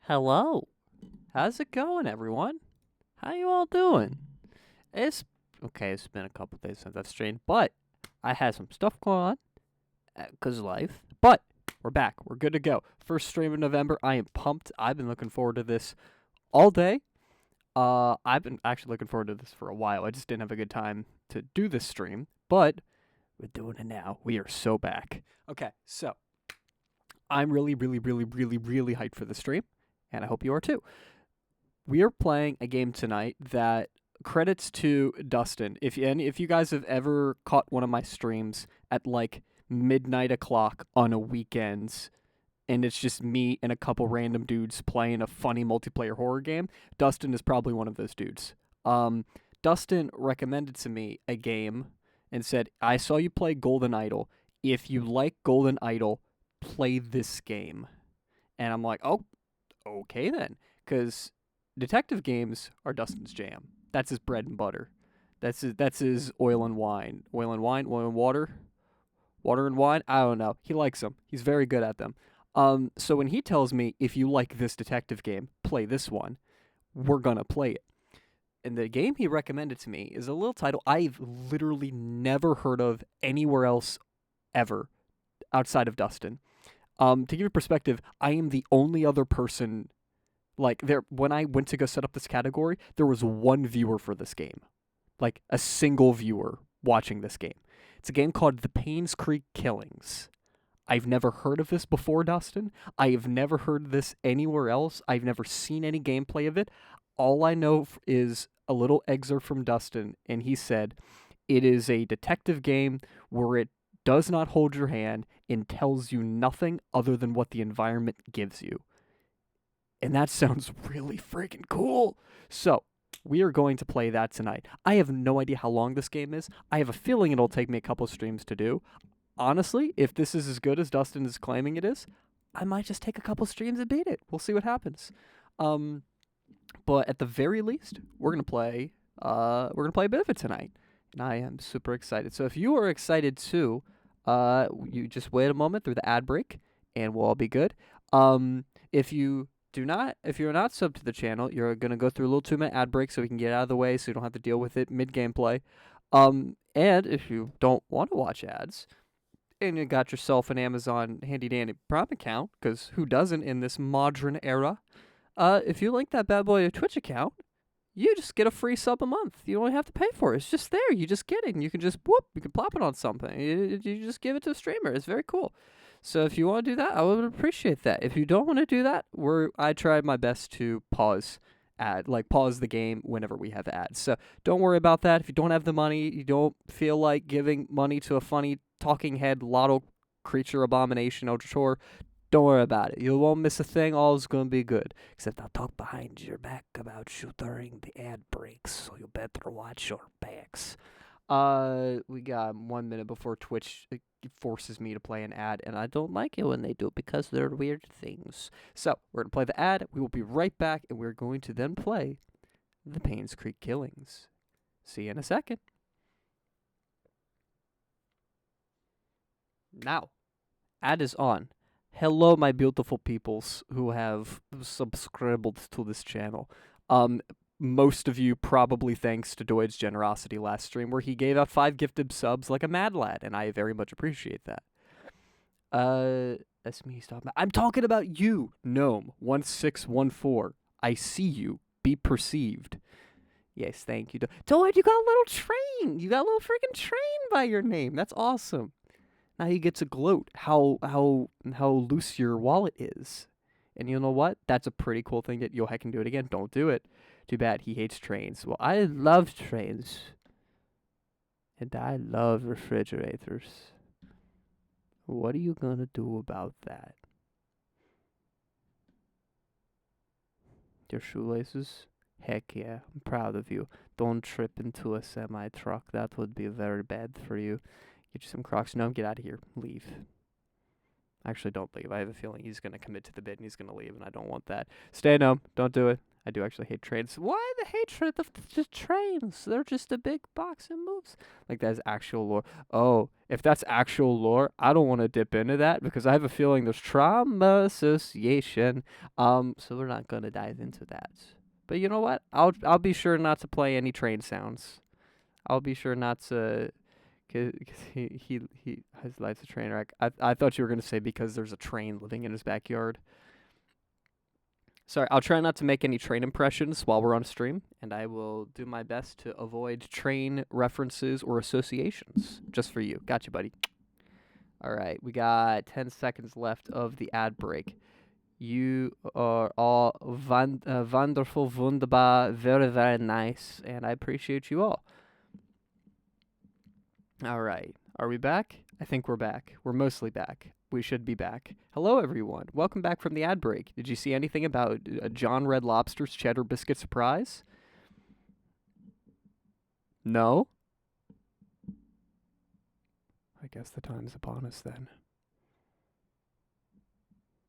Hello. How's it going, everyone? How you all doing? It's okay. It's been a couple days since I've streamed, but I had some stuff going on because of life. But we're back. We're good to go. First stream in November. I am pumped. I've been looking forward to this all day. I've been actually looking forward to this for a while. I just didn't have a good time to do this stream, but we're doing it now. We are so back. Okay, so I'm really hyped for the stream, and I hope you are too. We are playing a game tonight that credits to Dustin. If you guys have ever caught one of my streams at like midnight o'clock on a weekend, and it's just me and a couple random dudes playing a funny multiplayer horror game, Dustin is probably one of those dudes. Dustin recommended to me a game and said, "I saw you play Golden Idol. If you like Golden Idol, play this game." And I'm like, "Oh, okay then," because detective games are Dustin's jam. That's his bread and butter. That's his oil and wine. Oil and wine, oil and water, water and wine. I don't know. He likes them. He's very good at them. So when he tells me, if you like this detective game, play this one, we're gonna play it. And the game he recommended to me is a little title I've literally never heard of anywhere else ever outside of Dustin. To give you perspective, I am the only other person like there when I went to go set up this category, there was one viewer for this game. Like a single viewer watching this game. It's a game called The Painscreek Killings. I've never heard of this before, Dustin. I have never heard this anywhere else. I've never seen any gameplay of it. All I know is a little excerpt from Dustin, and he said, "It is a detective game where it does not hold your hand and tells you nothing other than what the environment gives you." And that sounds really freaking cool. So, we are going to play that tonight. I have no idea how long this game is. I have a feeling it'll take me a couple streams to do. Honestly, if this is as good as Dustin is claiming it is, I might just take a couple streams and beat it. We'll see what happens. But at the very least, we're gonna play. We're gonna play a bit of it tonight, and I am super excited. So if you are excited too, you just wait a moment through the ad break, and we'll all be good. If you're not subbed to the channel, you're gonna go through a little 2-minute ad break so we can get out of the way, so you don't have to deal with it mid gameplay. And if you don't want to watch ads, and you got yourself an Amazon handy dandy Prime account, because who doesn't in this modern era? If you link that bad boy to a Twitch account, you just get a free sub a month. You don't have to pay for it. It's just there. You just get it, and you can just you can plop it on something. You just give it to a streamer. It's very cool. So if you want to do that, I would appreciate that. If you don't want to do that, I tried my best to pause the game whenever we have ads. So don't worry about that. If you don't have the money, you don't feel like giving money to a funny talking head lotto creature abomination ultra, don't worry about it. You won't miss a thing. All's gonna be good. Except I'll talk behind your back about you during the ad breaks, so you better watch your backs. We got 1 minute before Twitch forces me to play an ad, and I don't like it when they do it because they're weird things. So we're gonna play the ad. We will be right back, and we're going to then play the Painscreek Killings. See you in a second. Now, ad is on. Hello, my beautiful peoples who have subscribed to this channel. Most of you probably thanks to Doid's generosity last stream, where he gave out 5 gifted subs like a mad lad, and I very much appreciate that. That's me. Stop. I'm talking about you, Gnome1614. I see you. Be perceived. Yes, thank you, Doid. You got a little train. You got a little freaking train by your name. That's awesome. Now you get to gloat how loose your wallet is. And you know what? That's a pretty cool thing that Yohei can do it again. Don't do it. Too bad he hates trains. Well, I love trains. And I love refrigerators. What are you gonna do about that? Your shoelaces? Heck yeah. I'm proud of you. Don't trip into a semi-truck. That would be very bad for you. Get you some Crocs. No, get out of here. Leave. Actually, don't leave. I have a feeling he's going to commit to the bid and he's going to leave, and I don't want that. Stay, no. Don't do it. I do actually hate trains. Why the hatred of the trains? They're just a big box of moves. Like, that's actual lore. Oh, if that's actual lore, I don't want to dip into that because I have a feeling there's trauma association. So we're not gonna dive into that. But you know what? I'll be sure not to play any train sounds. I'll be sure not to, cause he his life's a train wreck. I thought you were gonna say because there's a train living in his backyard. Sorry, I'll try not to make any train impressions while we're on stream, and I will do my best to avoid train references or associations. Just for you. Got you, buddy. All right, we got 10 seconds left of the ad break. You are all wonderful, wunderbar, very, very nice, and I appreciate you all. All right, are we back? I think we're back. We're mostly back. We should be back. Hello, everyone. Welcome back from the ad break. Did you see anything about John Red Lobster's Cheddar Biscuit Surprise? No? I guess the time's upon us then.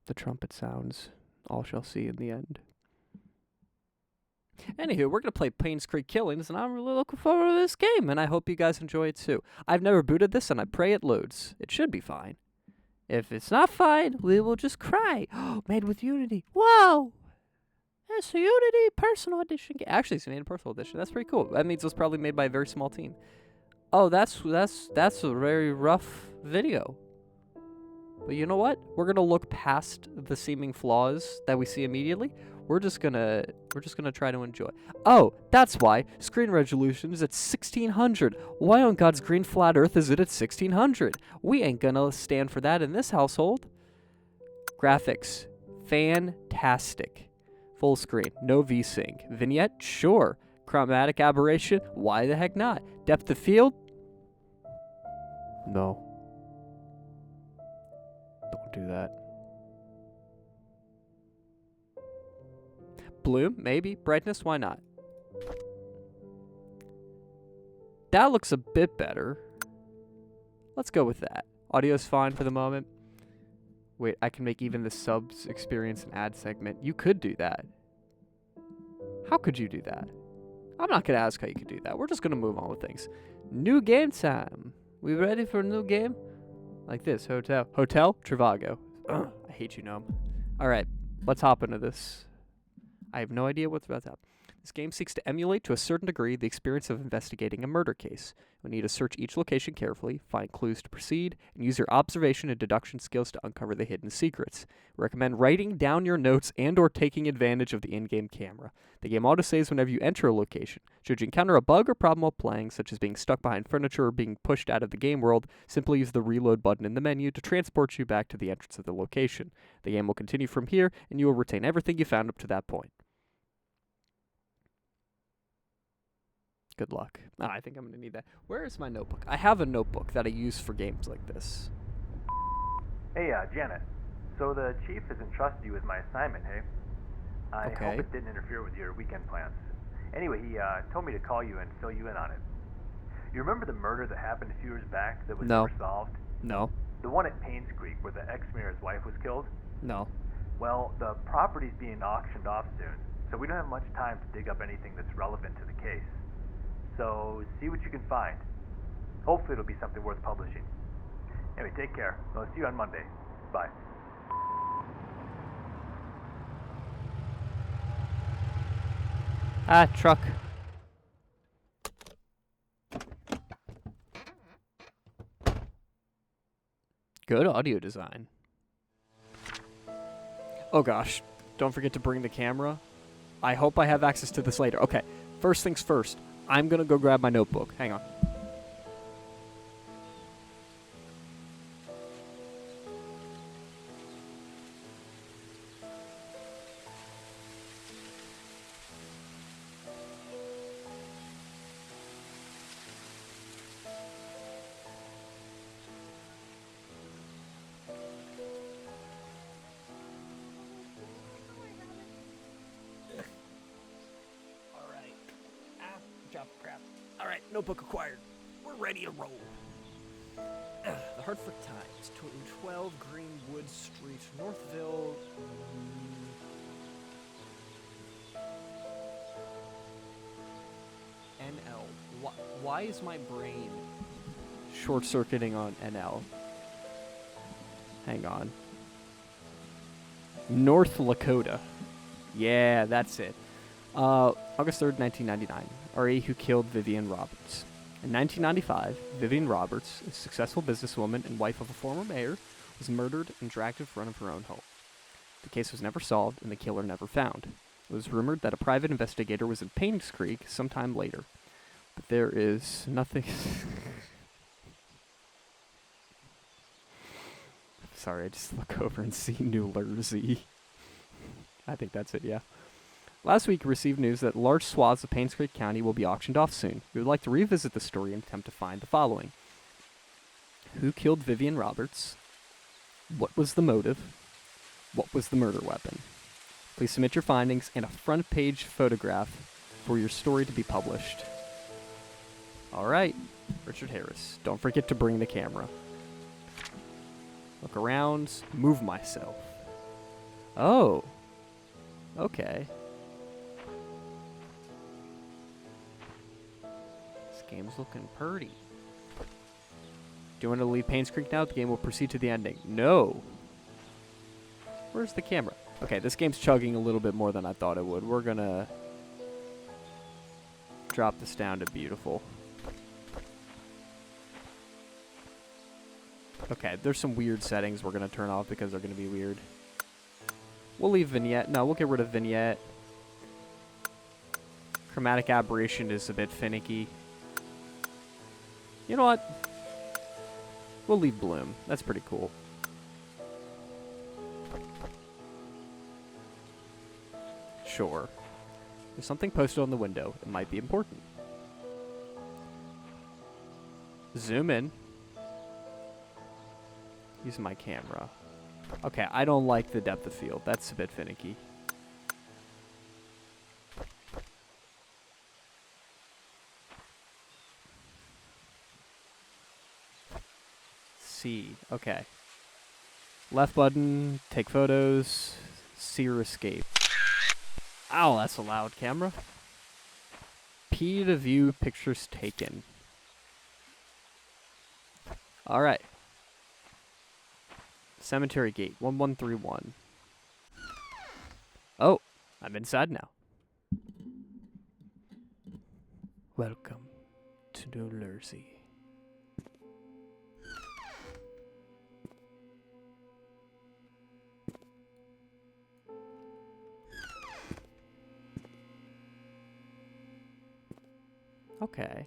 The trumpet sounds. All shall see in the end. Anywho, we're going to play Painscreek Killings, and I'm really looking forward to this game, and I hope you guys enjoy it too. I've never booted this, and I pray it loads. It should be fine. If it's not fine, we will just cry. Made with Unity. Whoa! It's a Unity personal edition game. Actually, it's made a personal edition. That's pretty cool. That means it was probably made by a very small team. Oh, that's a very rough video. But you know what? We're gonna look past the seeming flaws that we see immediately. We're just gonna try to enjoy. Oh, that's why screen resolution is at 1600. Why on God's green flat earth is it at 1600? We ain't gonna stand for that in this household. Graphics, fantastic. Full screen, no VSync. Vignette, sure. Chromatic aberration, why the heck not? Depth of field, no. Don't do that. Bloom, maybe. Brightness, why not? That looks a bit better. Let's go with that. Audio's fine for the moment. Wait, I can make even the subs experience an ad segment. You could do that. How could you do that? I'm not going to ask how you could do that. We're just going to move on with things. New game time. We ready for a new game? Like this, Hotel. Hotel? Trivago. Ugh, I hate you, Gnome. Alright, let's hop into this. I have no idea what's about to happen. This game seeks to emulate, to a certain degree, the experience of investigating a murder case. You'll need to search each location carefully, find clues to proceed, and use your observation and deduction skills to uncover the hidden secrets. We recommend writing down your notes and or taking advantage of the in-game camera. The game autosaves whenever you enter a location. Should you encounter a bug or problem while playing, such as being stuck behind furniture or being pushed out of the game world, simply use the reload button in the menu to transport you back to the entrance of the location. The game will continue from here, and you will retain everything you found up to that point. Good luck. I think I'm going to need that. Where is my notebook? I have a notebook that I use for games like this. Hey, Janet. So the chief has entrusted you with my assignment, hey? I hope it didn't interfere with your weekend plans. Anyway, he told me to call you and fill you in on it. You remember the murder that happened a few years back that was never solved? No. The one at Painscreek where the ex-mayor's wife was killed? No. Well, the property's being auctioned off soon, so we don't have much time to dig up anything that's relevant to the case. So, see what you can find. Hopefully it'll be something worth publishing. Anyway, take care. I'll see you on Monday. Bye. Truck. Good audio design. Oh gosh, don't forget to bring the camera. I hope I have access to this later. Okay, first things first. I'm gonna go grab my notebook. Hang on. Alright, notebook acquired. We're ready to roll. The Hartford Times, 12 Greenwood Street, Northville. Why is my brain short-circuiting on NL? Hang on. North Lakota. Yeah, that's it. August 3rd, 1999. R.A. who killed Vivian Roberts. In 1995, Vivian Roberts, a successful businesswoman and wife of a former mayor, was murdered and dragged in front of her own home. The case was never solved and the killer never found. It was rumored that a private investigator was in Painscreek sometime later. But there is nothing... Sorry, I just look over and see New Jersey. I think that's it, yeah. Last week, we received news that large swaths of Painscreek County will be auctioned off soon. We would like to revisit the story and attempt to find the following. Who killed Vivian Roberts? What was the motive? What was the murder weapon? Please submit your findings and a front page photograph for your story to be published. All right, Richard Harris. Don't forget to bring the camera. Look around, move myself. Oh, okay. This game's looking pretty. Do you want to leave Painscreek now? The game will proceed to the ending. No. Where's the camera? Okay, this game's chugging a little bit more than I thought it would. We're gonna drop this down to beautiful. Okay, there's some weird settings we're gonna turn off because they're gonna be weird. We'll leave vignette. No, we'll get rid of vignette. Chromatic aberration is a bit finicky. You know what? We'll leave bloom. That's pretty cool. Sure. There's something posted on the window. It might be important. Zoom in. Use my camera. Okay, I don't like the depth of field. That's a bit finicky. C. Okay. Left button, take photos, see or escape. Ow, that's a loud camera. P to view pictures taken. Alright. Cemetery gate, 1131. Oh, I'm inside now. Welcome to New Jersey. Okay.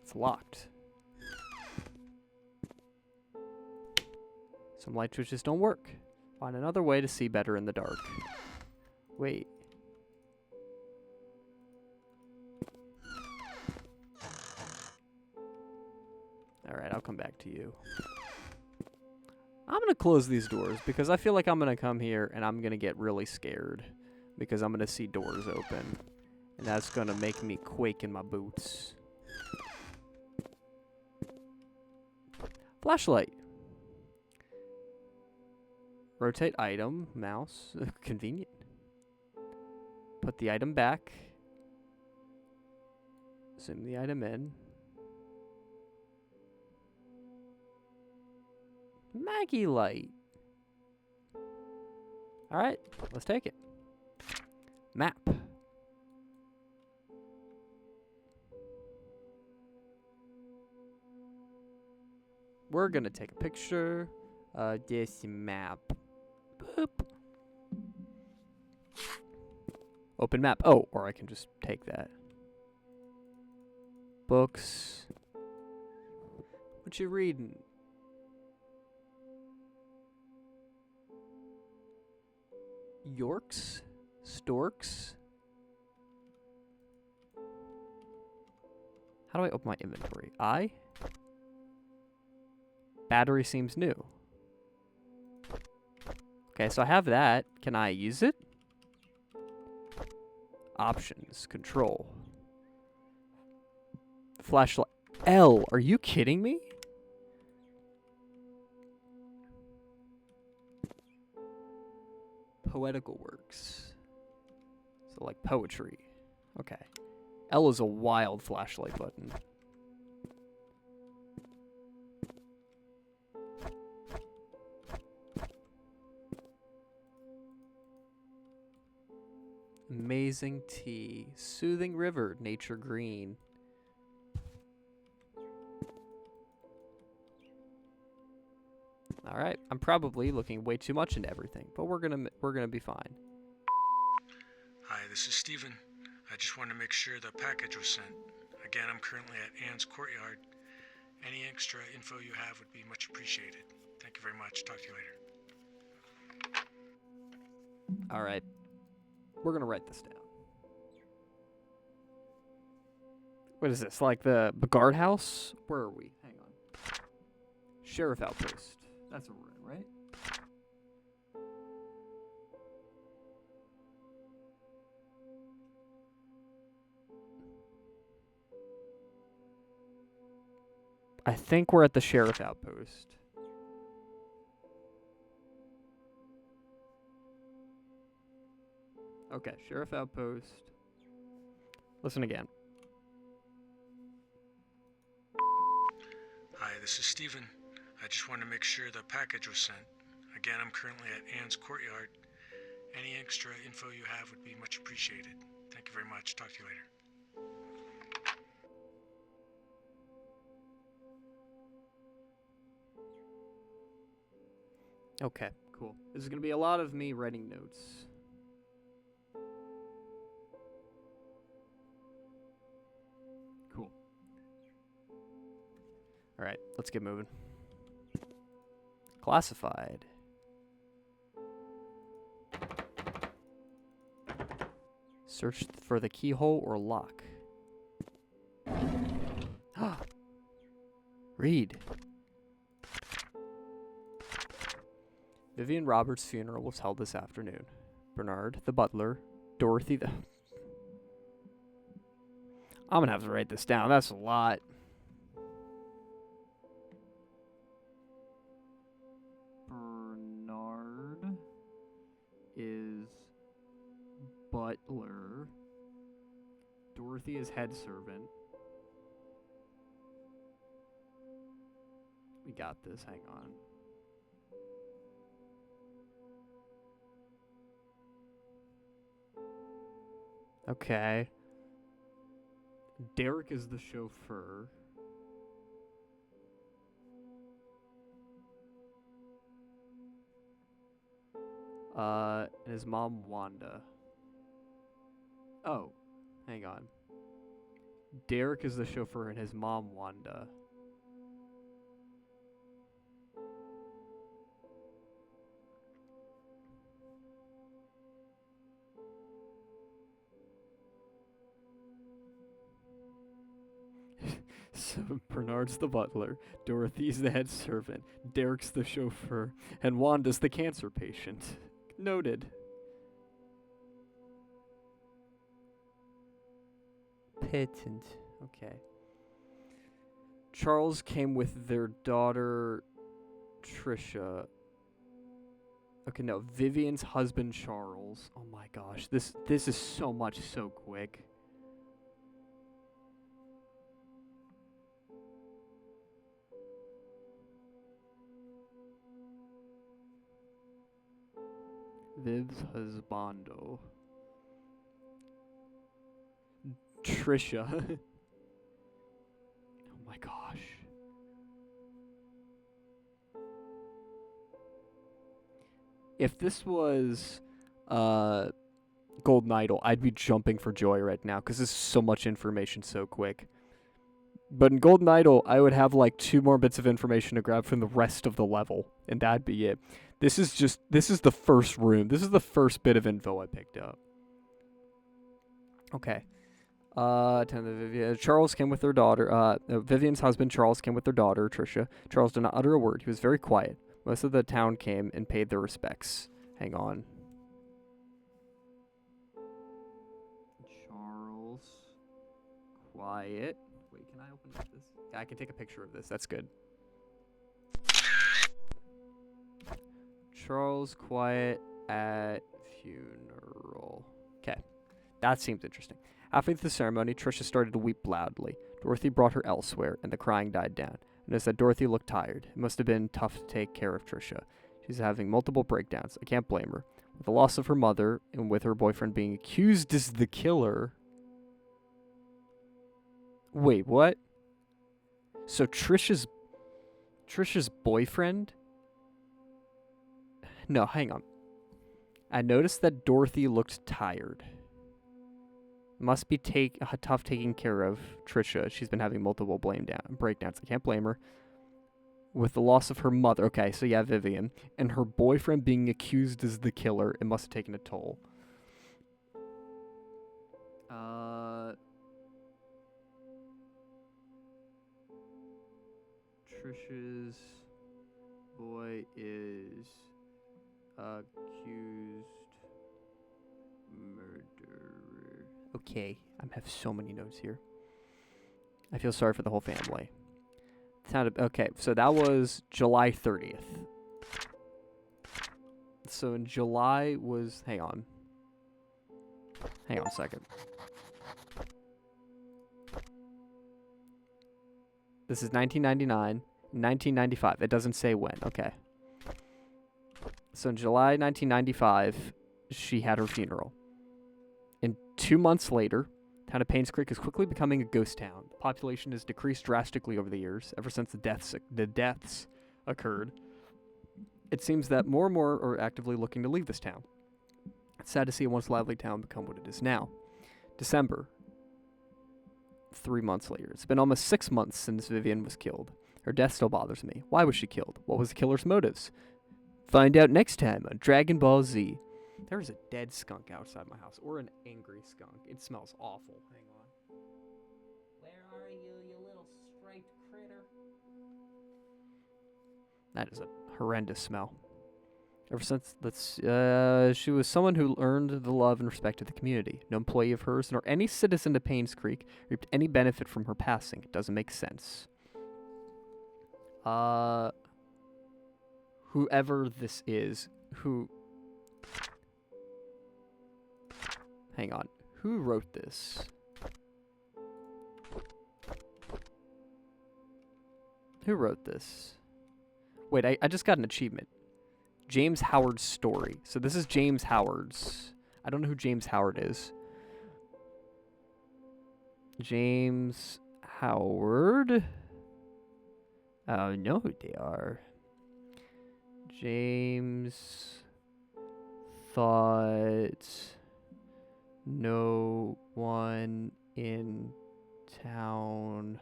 It's locked. Some light switches don't work. Find another way to see better in the dark. Wait. Alright, I'll come back to you. I'm gonna close these doors because I feel like I'm gonna come here and I'm gonna get really scared because I'm gonna see doors open. And that's gonna make me quake in my boots. Flashlight. Rotate item, mouse, convenient. Put the item back. Zoom the item in. Maggie light. Alright, let's take it. Map. We're gonna take a picture of this map. Boop. Open map. Oh, or I can just take that. Books. What you reading? Yorks? Storks? How do I open my inventory? I? Battery seems new. Okay, so I have that. Can I use it? Options. Control. Flashlight. L. Are you kidding me? Poetical works. So like poetry. Okay. L is a wild flashlight button. Amazing tea. Soothing river. Nature green. All right, I'm probably looking way too much into everything, but we're gonna be fine. Hi, this is Steven. I just wanted to make sure the package was sent. Again, I'm currently at Anne's courtyard. Any extra info you have would be much appreciated. Thank you very much. Talk to you later. All right, we're gonna write this down. What is this? Like the guardhouse? Where are we? Hang on. Sheriff outpost. That's where we're in, right? I think we're at the sheriff outpost. Okay, sheriff outpost. Listen again. Hi, this is Steven. I just wanted to make sure the package was sent. Again, I'm currently at Anne's courtyard. Any extra info you have would be much appreciated. Thank you very much. Talk to you later. Okay, cool. This is going to be a lot of me writing notes. Cool. All right, let's get moving. Classified. Search for the keyhole or lock. Read. Vivian Roberts' funeral was held this afternoon. Bernard, the butler, Dorothy the... I'm gonna have to write this down. That's a lot. Bernard is butler. Dorothy is head servant. We got this. Hang on. Okay. Derek is the chauffeur. And his mom, Wanda. Oh, hang on. Derek is the chauffeur and his mom, Wanda. So Bernard's the butler, Dorothy's the head servant, Derek's the chauffeur, and Wanda's the cancer patient. Noted. Patent. Okay. Charles came with their daughter, Trisha. Okay, no, Vivian's husband, Charles. Oh my gosh, this is so much so quick. Viv's husbando. Trisha. Oh my gosh. If this was Golden Idol, I'd be jumping for joy right now because this is so much information so quick. But in Golden Idol, I would have like 2 more bits of information to grab from the rest of the level, and that'd be it. This is the first room. This is the first bit of info I picked up. Okay. Charles came with their daughter. Vivian's husband, Charles, came with their daughter, Trisha. Charles did not utter a word. He was very quiet. Most of the town came and paid their respects. Hang on. Charles. Quiet. Wait, can I open up this? Yeah, I can take a picture of this. That's good. Charles quiet at funeral. Okay. That seems interesting. Halfway through the ceremony, Trisha started to weep loudly. Dorothy brought her elsewhere, and the crying died down. I noticed that Dorothy looked tired. It must have been tough to take care of Trisha. She's having multiple breakdowns. I can't blame her. With the loss of her mother, and with her boyfriend being accused as the killer... Wait, what? So Trisha's boyfriend? No, hang on. I noticed that Dorothy looked tired. Must be tough taking care of Trisha. She's been having multiple breakdowns. I can't blame her. With the loss of her mother. Okay, so yeah, Vivian. And her boyfriend being accused as the killer. It must have taken a toll. Trisha's boy is accused murderer. Okay, I have so many notes here. I feel sorry for the whole family. Okay, so that was July 30th. So in July was... Hang on a second. This is 1999. 1995. It doesn't say when. Okay. So in July 1995, she had her funeral. And 2 months later, the town of Painscreek is quickly becoming a ghost town. The population has decreased drastically over the years, ever since the deaths occurred. It seems that more and more are actively looking to leave this town. It's sad to see a once lively town become what it is now. December. 3 months later. It's been almost 6 months since Vivian was killed. Her death still bothers me. Why was she killed? What was the killer's motives? Find out next time on Dragon Ball Z. There is a dead skunk outside my house, or an angry skunk. It smells awful. Hang on. Where are you, you little striped critter? That is a horrendous smell. Ever since she was someone who earned the love and respect of the community. No employee of hers nor any citizen of Painscreek reaped any benefit from her passing. It doesn't make sense. Whoever this is, hang on. Who wrote this? Who wrote this? Wait, I just got an achievement. James Howard's story. So this is James Howard's. I don't know who James Howard is. James Howard. I know who they are. James thought no one in town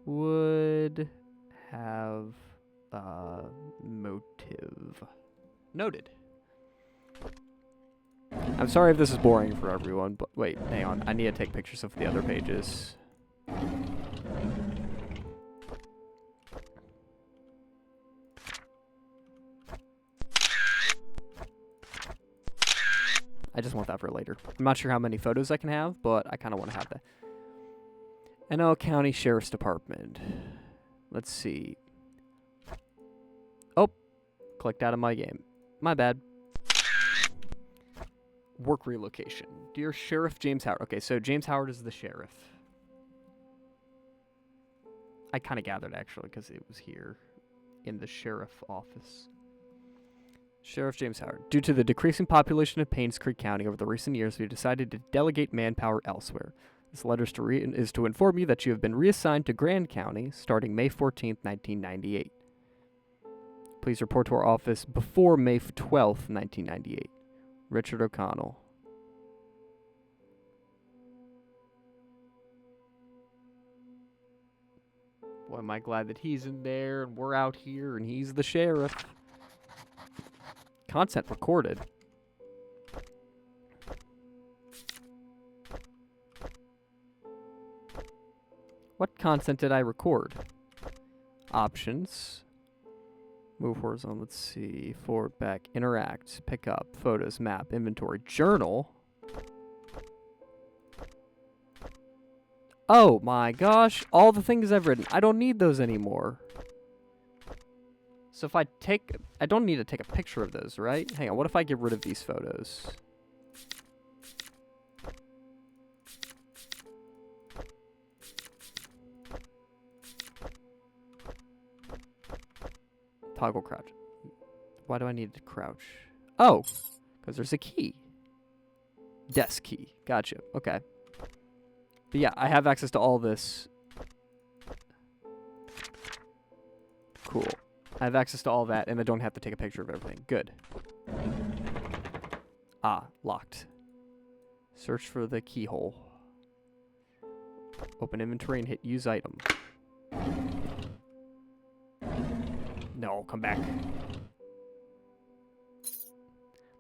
would have a motive. Noted. I'm sorry if this is boring for everyone, but wait, hang on. I need to take pictures of the other pages. I just want that for later. I'm not sure how many photos I can have, but I kind of want to have that. NL County Sheriff's Department. Let's see. Oh, clicked out of my game. My bad. Work relocation. Dear Sheriff James Howard. Okay, so James Howard is the sheriff. I kind of gathered, actually, because it was here in the sheriff office. Sheriff James Howard. Due to the decreasing population of Painscreek County over the recent years, we have decided to delegate manpower elsewhere. This letter is to inform you that you have been reassigned to Grand County starting May 14th, 1998. Please report to our office before May 12th, 1998. Richard O'Connell. Boy, am I glad that he's in there and we're out here and he's the sheriff. Content recorded. What content did I record? Options. Move horizontal. Let's see. Forward, back, interact, pick up, photos, map, inventory, journal. Oh my gosh. All the things I've written. I don't need those anymore. So if I don't need to take a picture of those, right? Hang on, what if I get rid of these photos? Toggle crouch. Why do I need to crouch? Oh, because there's a key. Desk key. Gotcha. Okay. But yeah, I have access to all this. Cool. I have access to all that, and I don't have to take a picture of everything. Good. Ah, locked. Search for the keyhole. Open inventory and hit use item. No, come back.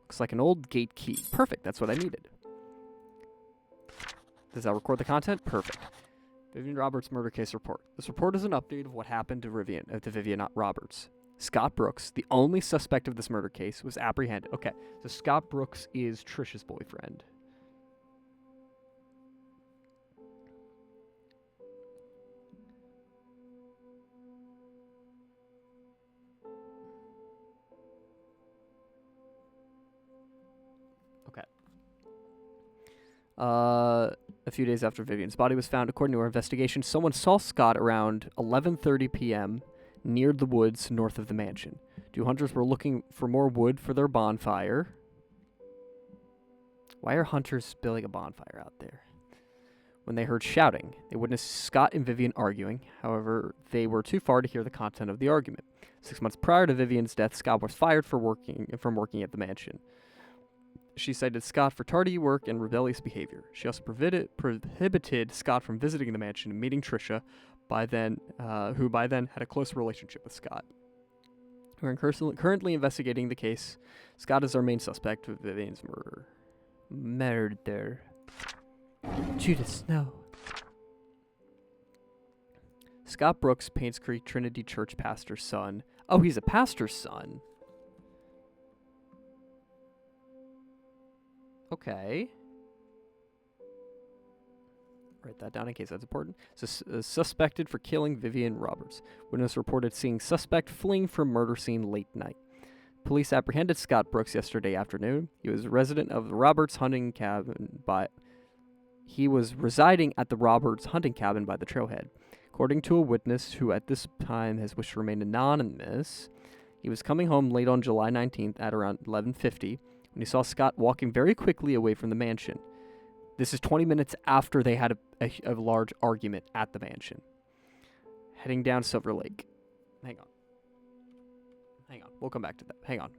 Looks like an old gate key. Perfect, that's what I needed. Does that record the content? Perfect. Vivian Roberts murder case report. This report is an update of what happened to Vivian Roberts. Scott Brooks, the only suspect of this murder case, was apprehended. Okay, so Scott Brooks is Trisha's boyfriend. Okay. A few days after Vivian's body was found, according to our investigation, someone saw Scott around 11:30 p.m. near the woods north of the mansion. Two hunters were looking for more wood for their bonfire. Why are hunters building a bonfire out there? When they heard shouting, they witnessed Scott and Vivian arguing. However, they were too far to hear the content of the argument. 6 months prior to Vivian's death, Scott was fired from working at the mansion. She cited Scott for tardy work and rebellious behavior. She also prohibited Scott from visiting the mansion and meeting Trisha, who by then had a close relationship with Scott. We're currently investigating the case. Scott is our main suspect of Vivian's murder. Murder. Judas, no. Scott Brooks, Painscreek Trinity Church pastor's son. Oh, he's a pastor's son. Okay. Write that down in case that's important. Suspected for killing Vivian Roberts. Witness reported seeing suspect fleeing from murder scene late night. Police apprehended Scott Brooks yesterday afternoon. He was a resident of the Roberts hunting cabin He was residing at the Roberts hunting cabin by the trailhead. According to a witness who at this time has wished to remain anonymous, he was coming home late on July 19th at around 11:50 when he saw Scott walking very quickly away from the mansion. This is 20 minutes after they had a large argument at the mansion. Heading down Silver Lake. Hang on. We'll come back to that. Hang on.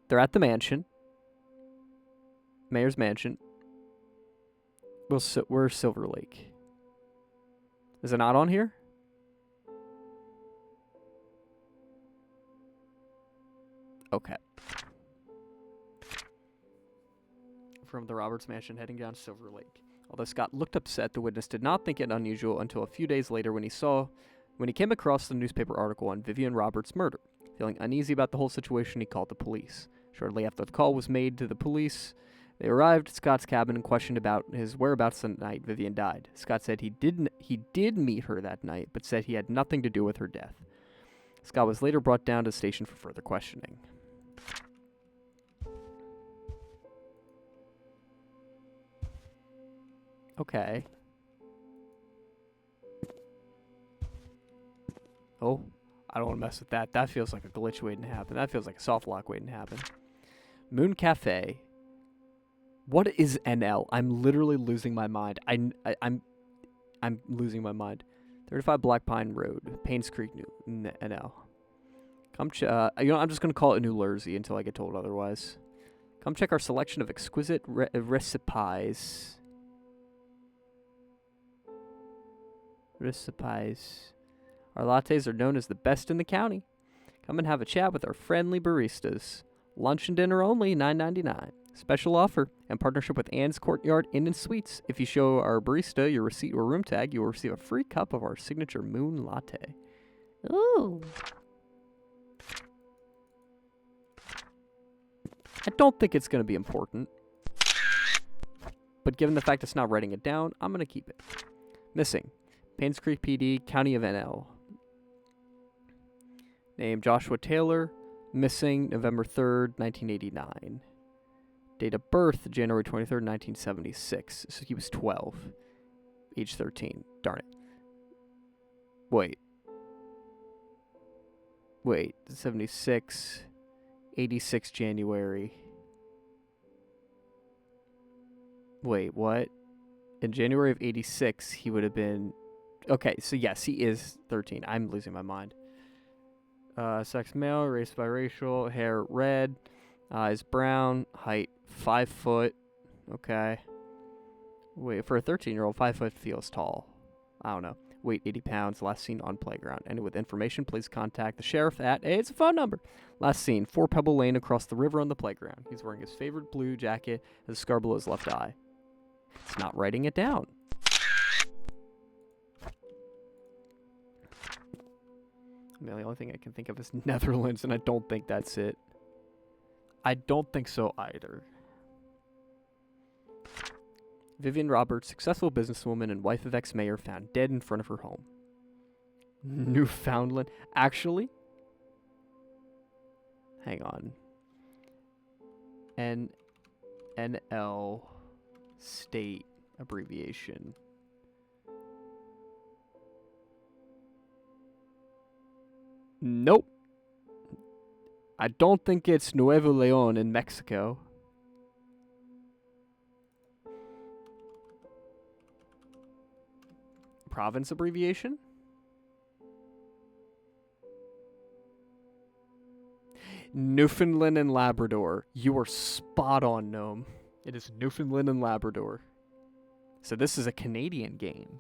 They're at the mansion. Mayor's mansion. We're Silver Lake. Is it not on here? Okay. From the Roberts mansion heading down Silver Lake. Although Scott looked upset, the witness did not think it unusual until a few days later when he came across the newspaper article on Vivian Roberts' murder. Feeling uneasy about the whole situation, he called the police. Shortly after the call was made to the police, they arrived at Scott's cabin and questioned about his whereabouts the night Vivian died. Scott said he did meet her that night, but said he had nothing to do with her death. Scott was later brought down to the station for further questioning. Okay. Oh, I don't want to mess with that. That feels like a glitch waiting to happen. That feels like a soft lock waiting to happen. Moon Cafe. What is NL? I'm literally losing my mind. I'm losing my mind. 35 Black Pine Road, Painscreek, NL. I'm just gonna call it New Jersey until I get told otherwise. Come check our selection of exquisite recipes. Our lattes are known as the best in the county. Come and have a chat with our friendly baristas. Lunch and dinner only, $9.99. Special offer and partnership with Ann's Courtyard Inn and Suites. If you show our barista your receipt or room tag, you will receive a free cup of our signature moon latte. Ooh. I don't think it's going to be important. But given the fact it's not writing it down, I'm going to keep it. Missing. Painscreek PD, County of NL. Name Joshua Taylor. Missing November 3rd, 1989. Date of birth, January 23rd, 1976. So he was 12. Age 13. Darn it. Wait. Wait, 76, 86 January. Wait, what? In January of 86, he would have been... Okay, so yes, he is 13. I'm losing my mind. Sex male, race biracial, hair red, eyes brown, height 5 foot. Okay. Wait, for a 13-year-old, 5 foot feels tall. I don't know. Weight 80 pounds, last seen on playground. And with information, please contact the sheriff at... Hey, it's a phone number. Last seen, 4 Pebble Lane across the river on the playground. He's wearing his favorite blue jacket, has a scar below his left eye. It's not writing it down. I mean, the only thing I can think of is Netherlands, and I don't think that's it. I don't think so either. Vivian Roberts, successful businesswoman and wife of ex-mayor, found dead in front of her home. Newfoundland. Actually, hang on. NL state abbreviation. Nope. I don't think it's Nuevo León in Mexico. Province abbreviation? Newfoundland and Labrador. You are spot on, Gnome. It is Newfoundland and Labrador. So this is a Canadian game.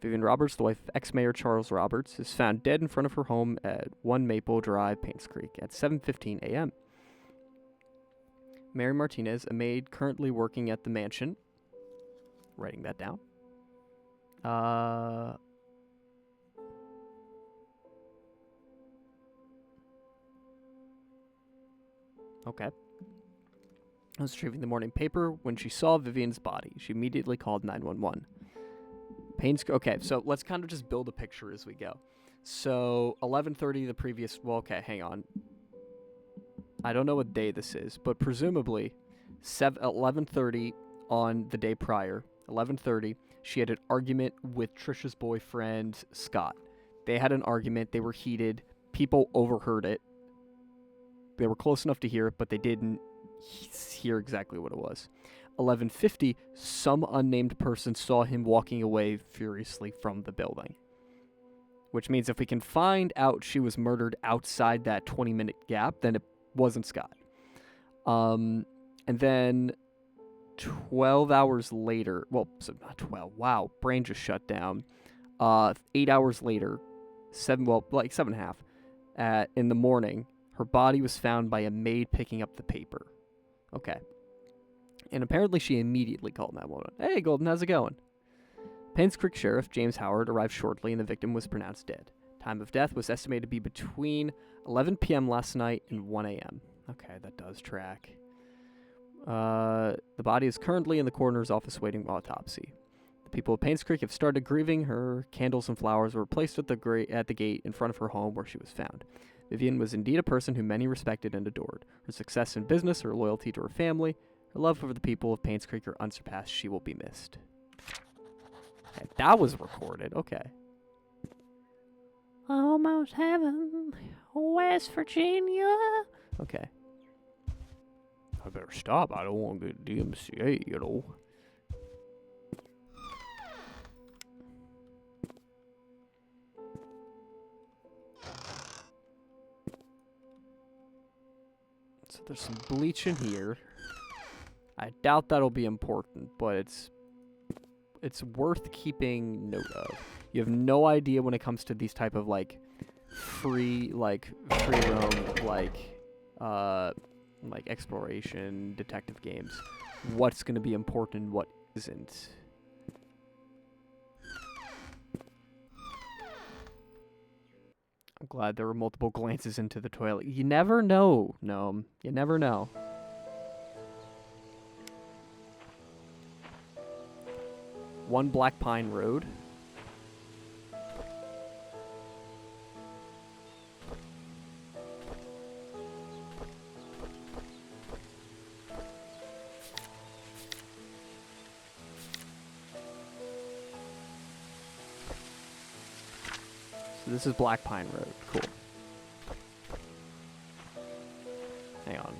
Vivian Roberts, the wife of ex-mayor Charles Roberts, is found dead in front of her home at 1 Maple Drive, Painscreek, at 7:15 a.m. Mary Martinez, a maid currently working at the mansion. Writing that down. Okay. I was retrieving the morning paper when she saw Vivian's body. She immediately called 911. Okay, so let's kind of just build a picture as we go. So 11:30 the previous... Well, okay, hang on. I don't know what day this is, but presumably 11:30 on the day prior, 11:30, she had an argument with Trisha's boyfriend, Scott. They had an argument. They were heated. People overheard it. They were close enough to hear it, but they didn't hear exactly what it was. 11:50, some unnamed person saw him walking away furiously from the building. Which means if we can find out she was murdered outside that 20-minute gap, then it wasn't Scott. And then 12 hours later, well, so not 12, wow, brain just shut down. 8 hours later, 7.5, in the morning, her body was found by a maid picking up the paper. Okay. And apparently she immediately called 911. Hey, Golden, how's it going? Painscreek Sheriff James Howard arrived shortly and the victim was pronounced dead. Time of death was estimated to be between 11 p.m. last night and 1 a.m. Okay, that does track. The body is currently in the coroner's office waiting autopsy. The people of Painscreek have started grieving her. Candles and flowers were placed at the gate in front of her home where she was found. Vivian was indeed a person who many respected and adored. Her success in business, her loyalty to her family, her love for the people of Painscreek are unsurpassed. She will be missed. Okay, that was recorded. Okay. Almost heaven, West Virginia. Okay. I better stop. I don't want to get DMCA, you know. So there's some bleach in here. I doubt that'll be important, but it's worth keeping note of. You have no idea when it comes to these type of free roam exploration detective games, what's going to be important and what isn't. I'm glad there were multiple glances into the toilet. You never know, Gnome. You never know. One Black Pine Road. So this is Black Pine Road. Cool. Hang on.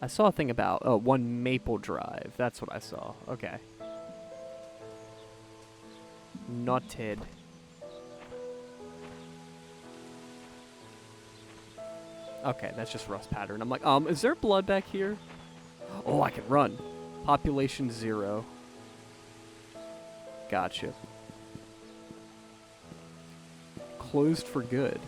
I saw a thing about, oh, 1 Maple Drive. That's what I saw. Okay. Noted. Okay, that's just rust pattern. I'm like, is there blood back here? Oh, I can run. Population 0. Gotcha. Closed for good.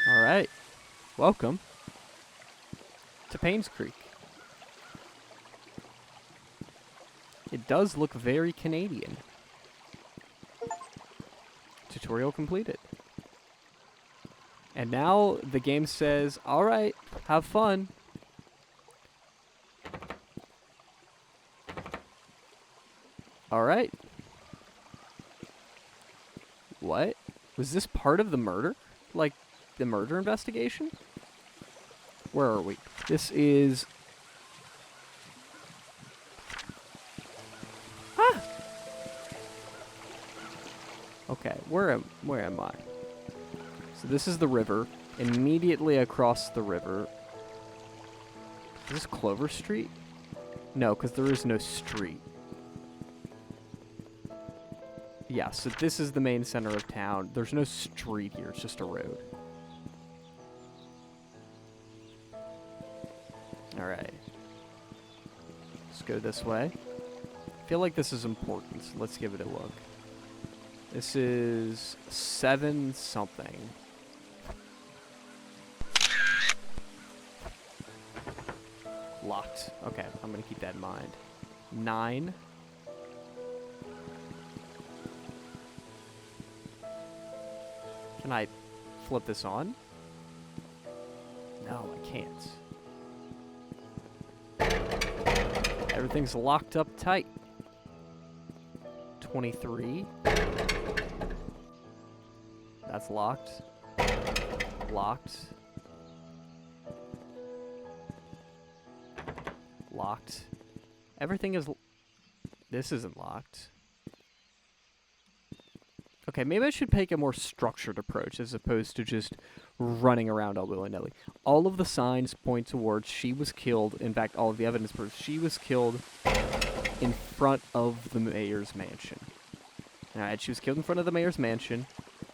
Alright. Welcome to Painscreek. It does look very Canadian. Tutorial completed. And now the game says, alright, have fun. Alright. What? Was this part of the murder? Like, the murder investigation? Where are we? This is... Ah! Okay, where am I? So this is the river. Immediately across the river... Is this Clover Street? No, because there is no street. Yeah, so this is the main center of town. There's no street here, it's just a road. Alright. Let's go this way. I feel like this is important, so let's give it a look. This is 7 something. Locked. Okay, I'm gonna keep that in mind. 9. Can I flip this on? No, I can't. Everything's locked up tight. 23. That's locked. Locked. Locked. Everything is... This isn't locked. Okay, maybe I should take a more structured approach as opposed to just running around all willy-nilly. All of the signs point towards she was killed. In fact, all of the evidence proves she was killed in front of the mayor's mansion. Alright, she was killed in front of the mayor's mansion.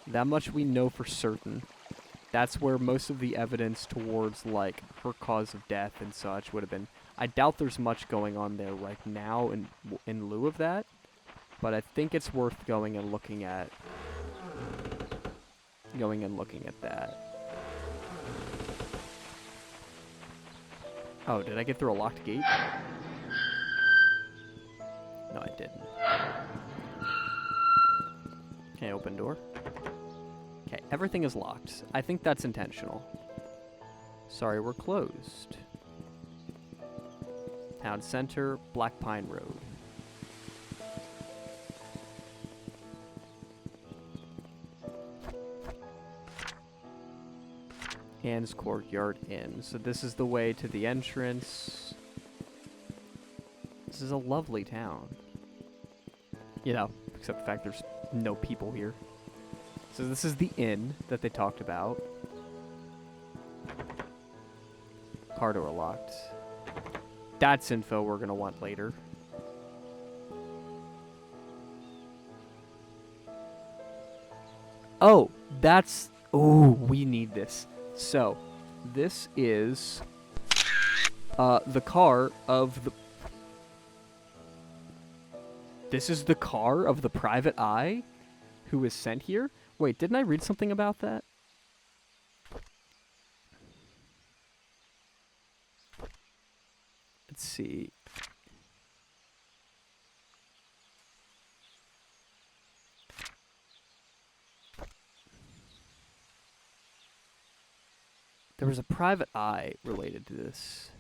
That much we know for certain. That's where most of the evidence towards, like, her cause of death and such would have been. I doubt there's much going on there right now in lieu of that. But I think it's worth going and looking at that. Oh, did I get through a locked gate? No, I didn't. Okay, open door. Okay, everything is locked. I think that's intentional. Sorry, we're closed. Town Center, Black Pine Road. Anne's Courtyard Inn. So this is the way to the entrance. This is a lovely town. You know, except the fact there's no people here. So this is the inn that they talked about. Car door locked. That's info we're gonna want later. Oh, that's... Oh, we need this. So, this is the car of the... This is the car of the private eye who was sent here? Wait, didn't I read something about that? Let's see. There was a private eye related to this.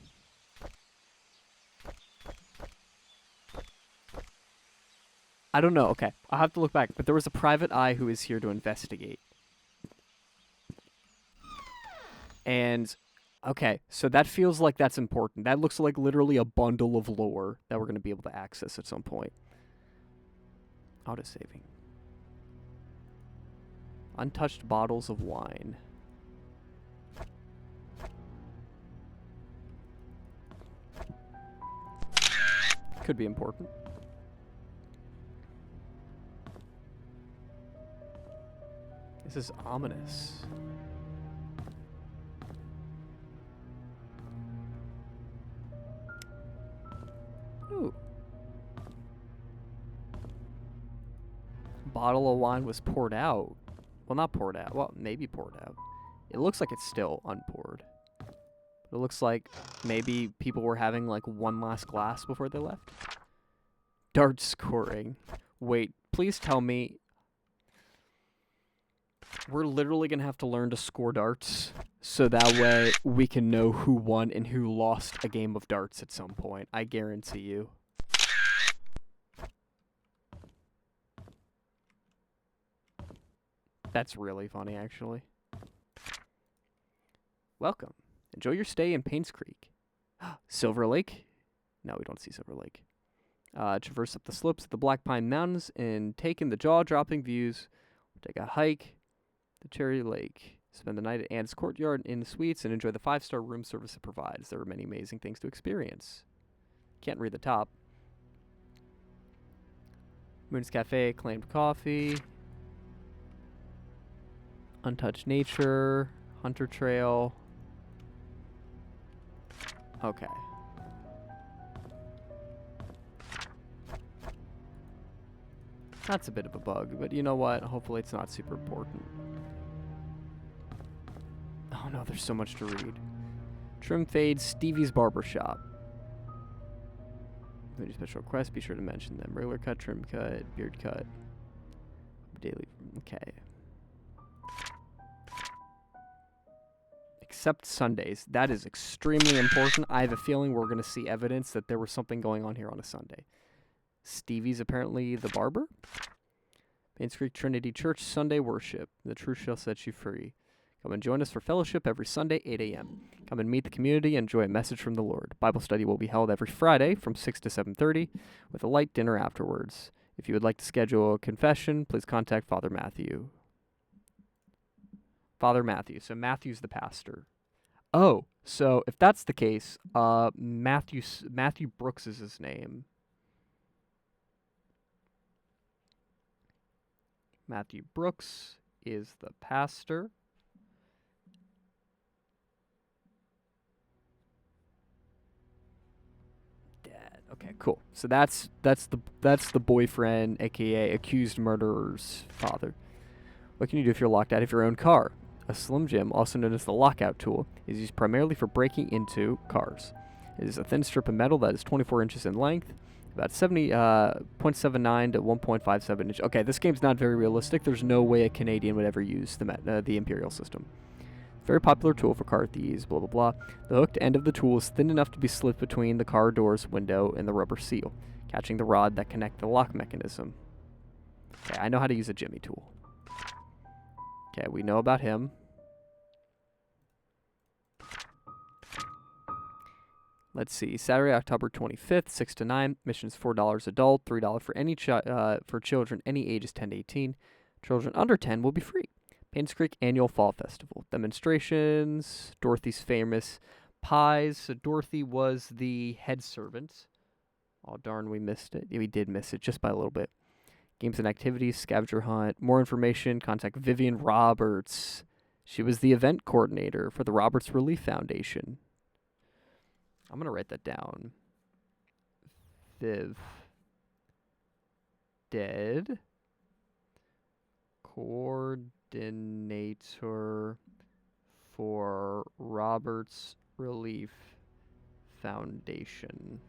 I don't know. Okay, I'll have to look back. But there was a private eye who is here to investigate. And Okay, so that feels like that's important. That looks like literally a bundle of lore that we're going to be able to access at some point. Autosaving. Untouched bottles of wine. Could be important. This is ominous. Ooh. Bottle of wine was poured out. Well, not poured out. Well, maybe poured out. It looks like it's still unpoured. It looks like maybe people were having like one last glass before they left. Dart scoring. Wait, please tell me we're literally going to have to learn to score darts so that way we can know who won and who lost a game of darts at some point. I guarantee you. That's really funny, actually. Welcome. Enjoy your stay in Painscreek. Silver Lake? No, we don't see Silver Lake. Traverse up the slopes of the Black Pine Mountains and take in the jaw-dropping views. Take a hike to Cherry Lake. Spend the night at Anne's Courtyard Inn Suites and enjoy the 5-star room service it provides. There are many amazing things to experience. Can't read the top. Moon's Cafe, acclaimed coffee. Untouched Nature. Hunter Trail. Okay. That's a bit of a bug, but you know what? Hopefully it's not super important. Oh no, there's so much to read. Trim Fade, Stevie's Barbershop. Any special requests, be sure to mention them. Regular cut, trim cut, beard cut. Daily, okay. Except Sundays. That is extremely important. I have a feeling we're going to see evidence that there was something going on here on a Sunday. Stevie's apparently the barber. Painscreek Trinity Church Sunday worship. The truth shall set you free. Come and join us for fellowship every Sunday, 8 a.m. Come and meet the community and enjoy a message from the Lord. Bible study will be held every Friday from 6 to 7:30 with a light dinner afterwards. If you would like to schedule a confession, please contact Father Matthew. Father Matthew. So Matthew's the pastor. Oh, so if that's the case, Matthew Brooks is his name. Matthew Brooks is the pastor. Dad. Okay, cool. So that's the boyfriend, aka accused murderer's father. What can you do if you're locked out of your own car? A Slim Jim, also known as the lockout tool, is used primarily for breaking into cars. It is a thin strip of metal that is 24 inches in length, about 0.79 to 1.57 inches. Okay, this game's not very realistic. There's no way a Canadian would ever use the Imperial system. Very popular tool for car thieves, blah, blah, blah. The hooked end of the tool is thin enough to be slit between the car door's window and the rubber seal, catching the rod that connects the lock mechanism. Okay, I know how to use a jimmy tool. Okay, we know about him. Let's see. Saturday, October 25th, 6 to 9. Missions $4 adult, $3 for any for children any ages 10 to 18. Children under 10 will be free. Painscreek Annual Fall Festival. Demonstrations. Dorothy's famous pies. So Dorothy was the head servant. Oh, darn, we missed it. Yeah, we did miss it just by a little bit. Games and activities, scavenger hunt. More information, contact Vivian Roberts. She was the event coordinator for the Roberts Relief Foundation. I'm going to write that down. Viv. Dead. Coordinator for Roberts Relief Foundation.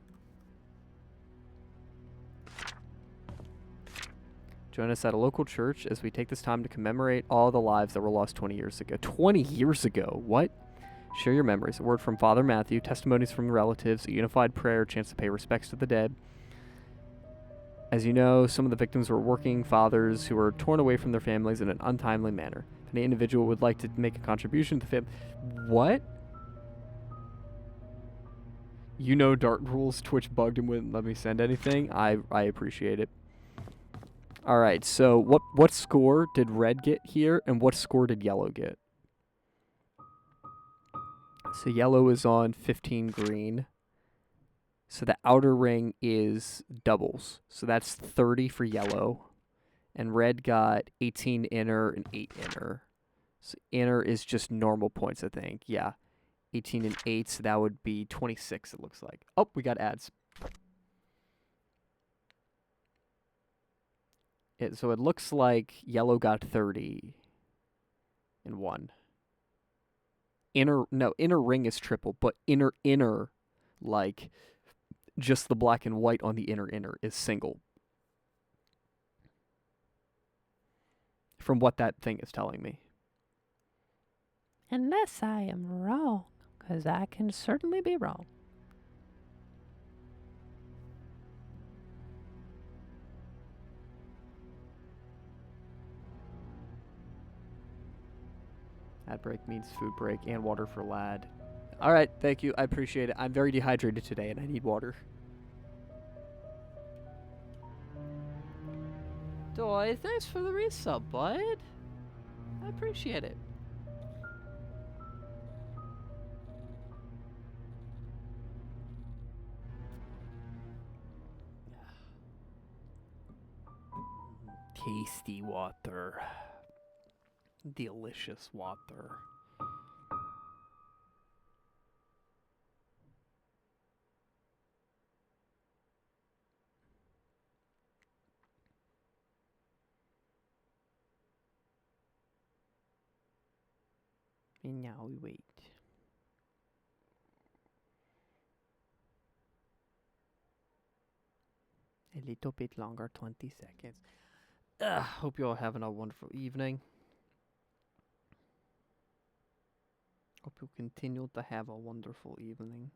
Join us at a local church as we take this time to commemorate all the lives that were lost 20 years ago. 20 years ago? What? Share your memories. A word from Father Matthew, testimonies from relatives, a unified prayer, a chance to pay respects to the dead. As you know, some of the victims were working fathers who were torn away from their families in an untimely manner. If any individual would like to make a contribution to the family... What? You know Dart rules. Twitch bugged and wouldn't let me send anything. I appreciate it. All right, so what score did red get here, and what score did yellow get? So yellow is on 15 green. So the outer ring is doubles. So that's 30 for yellow. And red got 18 inner and 8 inner. So inner is just normal points, I think. Yeah. 18 and 8, so that would be 26, it looks like. Oh, we got ads. So it looks like yellow got 30 and 1. Inner ring is triple, but inner, like just the black and white on the inner is single. From what that thing is telling me. Unless I am wrong, because I can certainly be wrong. Ad break means food break and water for lad. All right, thank you. I appreciate it. I'm very dehydrated today and I need water. Doy, thanks for the resub, bud. I appreciate it. Tasty water. Delicious water. And now we wait. A little bit longer, 20 seconds. Hope you all having a wonderful evening. Hope you continue to have a wonderful evening.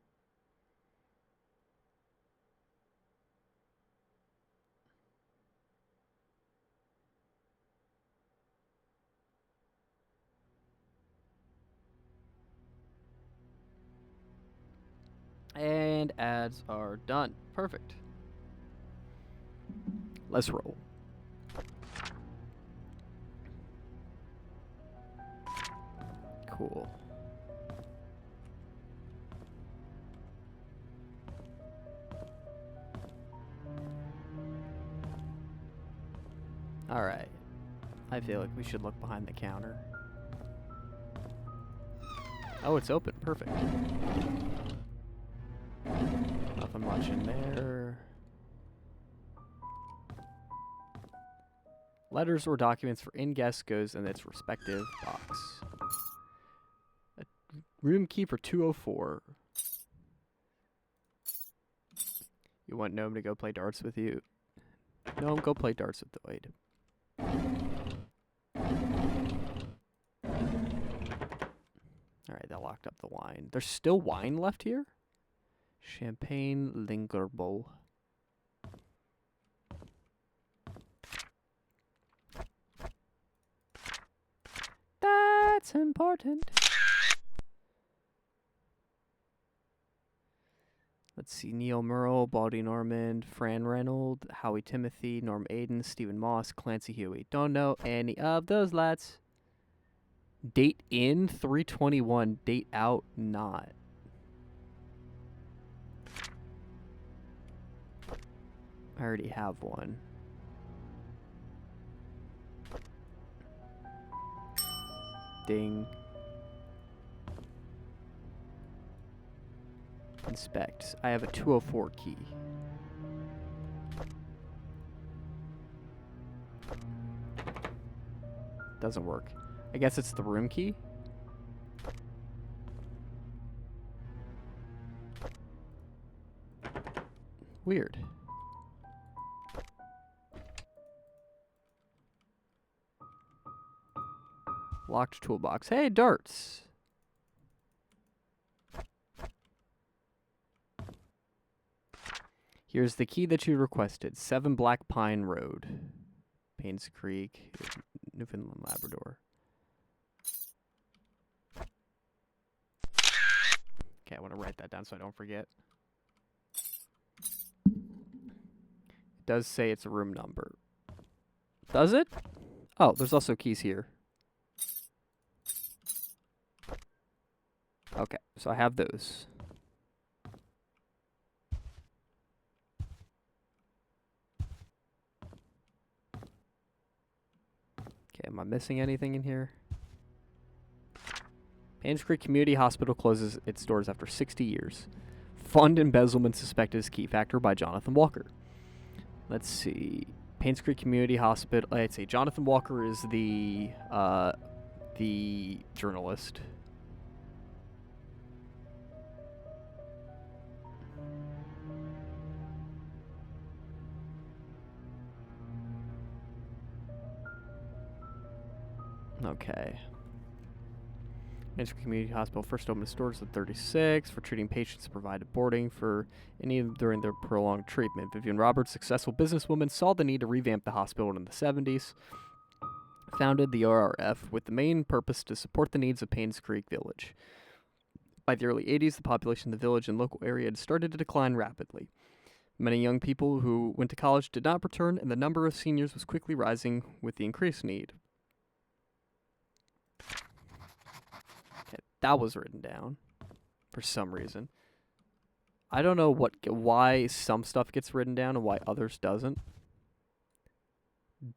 And ads are done. Perfect. Let's roll. Cool. Alright. I feel like we should look behind the counter. Oh, it's open. Perfect. Nothing much in there. Letters or documents for in-guest goes in its respective box. A room key for 204. You want Gnome to go play darts with you? Gnome, go play darts with Lloyd. Alright, that locked up the wine. There's still wine left here? Champagne Lingerbo. That's important. Let's see. Neil Murrow, Baldy Normand, Fran Reynolds, Howie Timothy, Norm Aiden, Stephen Moss, Clancy Huey. Don't know any of those lads. Date in 321. Date out not. I already have one. Ding. Inspect. I have a 204 key. Doesn't work. I guess it's the room key. Weird. Locked toolbox. Hey, darts. Here's the key that you requested. 7 Black Pine Road. Painscreek, Newfoundland, Labrador. Okay, I want to write that down so I don't forget. does say it's a room number. Does it? Oh, there's also keys here. Okay, so I have those. Okay, am I missing anything in here? Painscreek Community Hospital closes its doors after 60 years. Fund embezzlement suspected as key factor by Jonathan Walker. Let's see. Painscreek Community Hospital. I'd say Jonathan Walker is the journalist. Okay. Painscreek Community Hospital first opened its doors in 36 for treating patients, provided boarding for any during their prolonged treatment. Vivian Roberts, successful businesswoman, saw the need to revamp the hospital in the 70s. Founded the ORF with the main purpose to support the needs of Painscreek Village. By the early 80s, the population of the village and local area had started to decline rapidly. Many young people who went to college did not return, and the number of seniors was quickly rising with the increased need. Okay, that was written down for some reason. I don't know why some stuff gets written down and why others doesn't.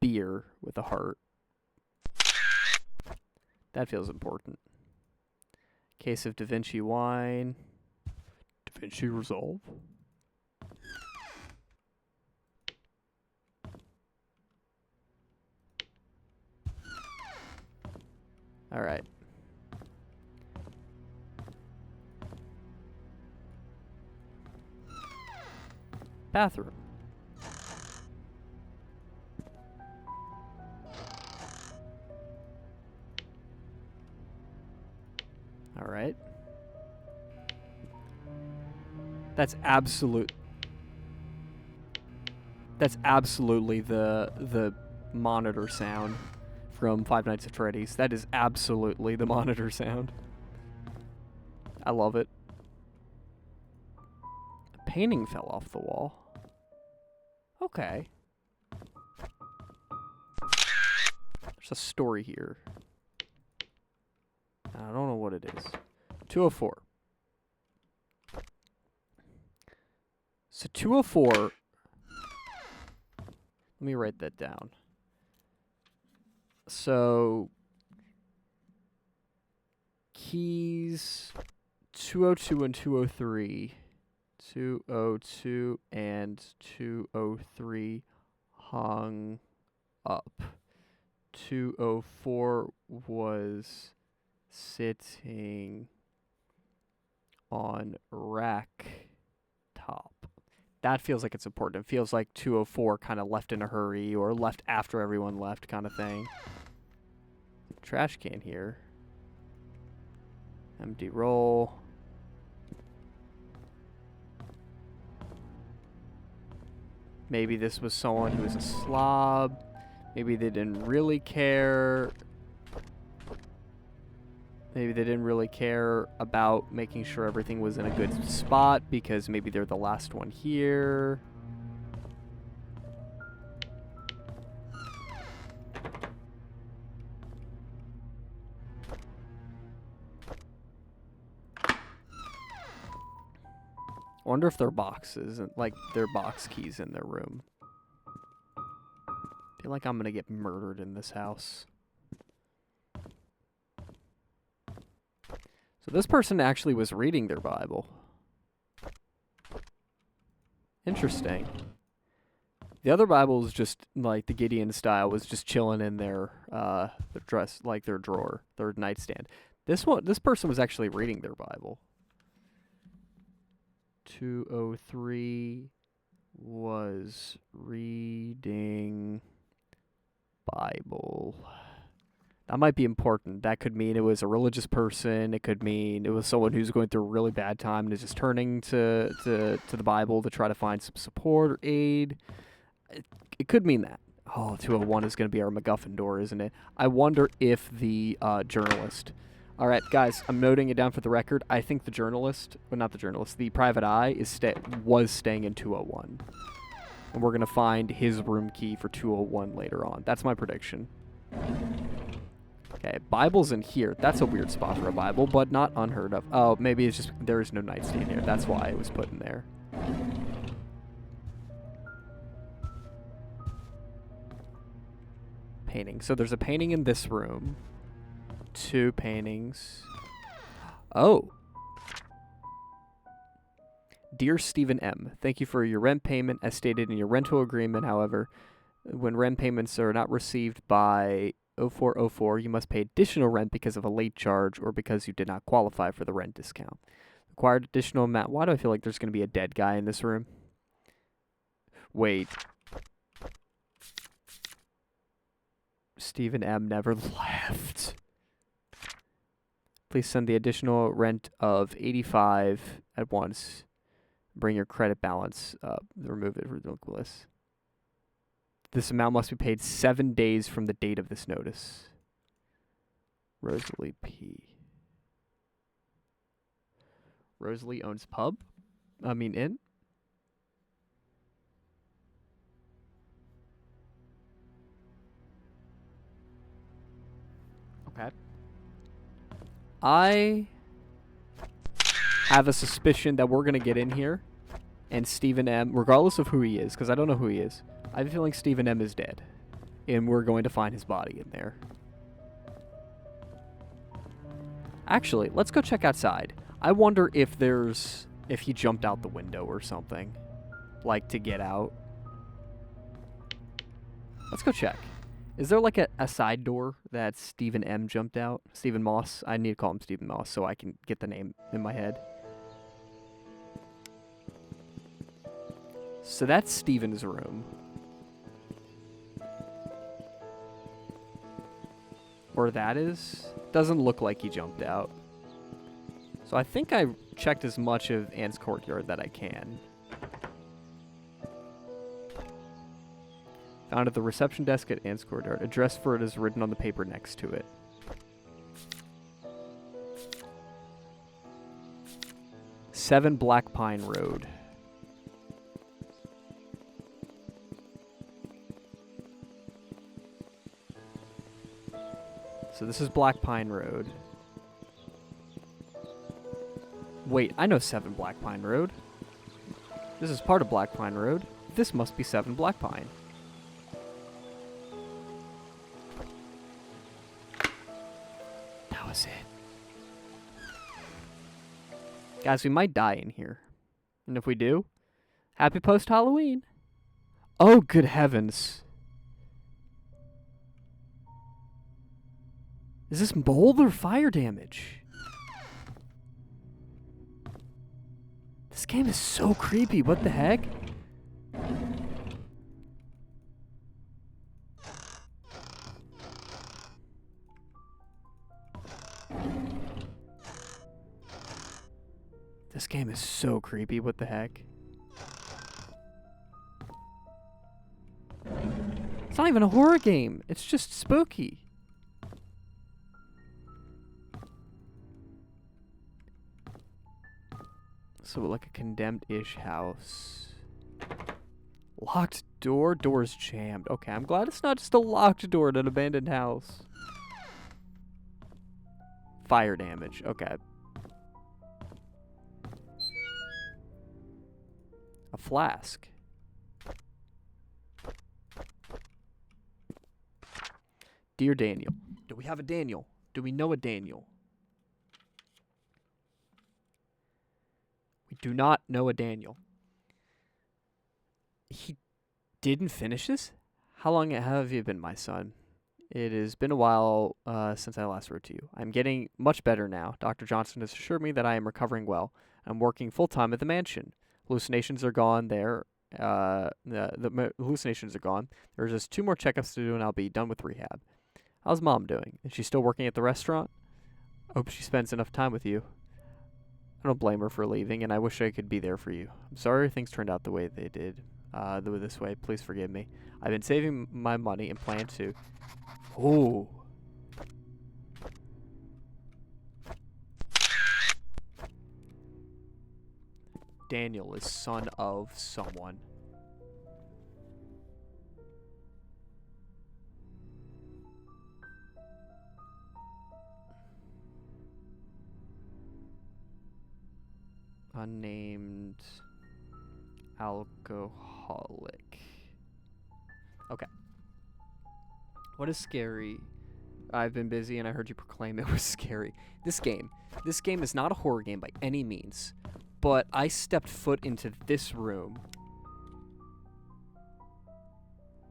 Beer with a heart. That feels important. Case of Da Vinci wine. Da Vinci Resolve. All right. Bathroom. All right. That's absolutely the monitor sound from Five Nights at Freddy's. That is absolutely the monitor sound. I love it. A painting fell off the wall. Okay. There's a story here. I don't know what it is. 204. So 204. Let me write that down. So keys 202 and 203. 202 and 203 hung up. 204 was sitting on rack top. That feels like it's important. It feels like 204 kind of left in a hurry or left after everyone left kind of thing. Trash can here. Empty roll. Maybe this was someone who was a slob. Maybe they didn't really care. Maybe they didn't really care about making sure everything was in a good spot because maybe they're the last one here. I wonder if their boxes, like their box keys in their room. I feel like I'm gonna get murdered in this house. So this person actually was reading their Bible. Interesting. The other Bible was just like the Gideon style, was just chilling in their dress, like their drawer, their nightstand. This person was actually reading their Bible. 203 was reading Bible. That might be important. That could mean it was a religious person. It could mean it was someone who's going through a really bad time and is just turning to the Bible to try to find some support or aid. It could mean that. Oh, 201 is going to be our MacGuffin door, isn't it? I wonder if the journalist... All right, guys, I'm noting it down for the record. I think the journalist... Well, not the journalist. The private eye was staying in 201. And we're going to find his room key for 201 later on. That's my prediction. Okay, Bible's in here. That's a weird spot for a Bible, but not unheard of. Oh, maybe it's just there is no nightstand here. That's why it was put in there. Painting. So there's a painting in this room. 2 paintings. Oh. Dear Stephen M., thank you for your rent payment as stated in your rental agreement. However, when rent payments are not received by 0404, you must pay additional rent because of a late charge or because you did not qualify for the rent discount. Required additional amount. Why do I feel like there's going to be a dead guy in this room? Wait. Stephen M. never left. Please send the additional rent of $85 at once. Bring your credit balance up. Remove it ridiculous. This amount must be paid 7 days from the date of this notice. Rosalie P. Rosalie owns inn? Okay. I have a suspicion that we're going to get in here and Stephen M., regardless of who he is, because I don't know who he is, I have a feeling Stephen M. is dead. And we're going to find his body in there. Actually, let's go check outside. I wonder if he jumped out the window or something. Like, to get out. Let's go check. Is there like a side door that Stephen M. jumped out? Stephen Moss? I need to call him Stephen Moss so I can get the name in my head. So that's Stephen's room. Or that is. Doesn't look like he jumped out. So I think I checked as much of Anne's courtyard that I can. Found at the reception desk at Anne's courtyard. Address for it is written on the paper next to it. Seven Black Pine Road. So this is Black Pine Road. Wait, I know 7 Black Pine Road. This is part of Black Pine Road. This must be 7 Black Pine. That was it. Guys, we might die in here. And if we do, happy post-Halloween. Oh, good heavens. Is this mold or fire damage? This game is so creepy. What the heck? This game is so creepy. What the heck? It's not even a horror game. It's just spooky. So like a condemned-ish house. Locked door? Door's jammed. Okay, I'm glad it's not just a locked door at an abandoned house. Fire damage. Okay. A flask. Dear Daniel. Do we have a Daniel? Do we know a Daniel? We do not know a Daniel. He didn't finish this? How long have you been, my son? It has been a while since I last wrote to you. I'm getting much better now. Dr. Johnson has assured me that I am recovering well. I'm working full-time at the mansion. Hallucinations are gone there. The hallucinations are gone. There's just 2 more checkups to do and I'll be done with rehab. How's Mom doing? Is she still working at the restaurant? Hope she spends enough time with you. I don't blame her for leaving, and I wish I could be there for you. I'm sorry things turned out the way they did. This way. Please forgive me. I've been saving my money and plan to... Ooh. Daniel is son of someone. unnamed alcoholic. Okay. What is scary? I've been busy and I heard you proclaim it was scary. This game is not a horror game by any means, but I stepped foot into this room.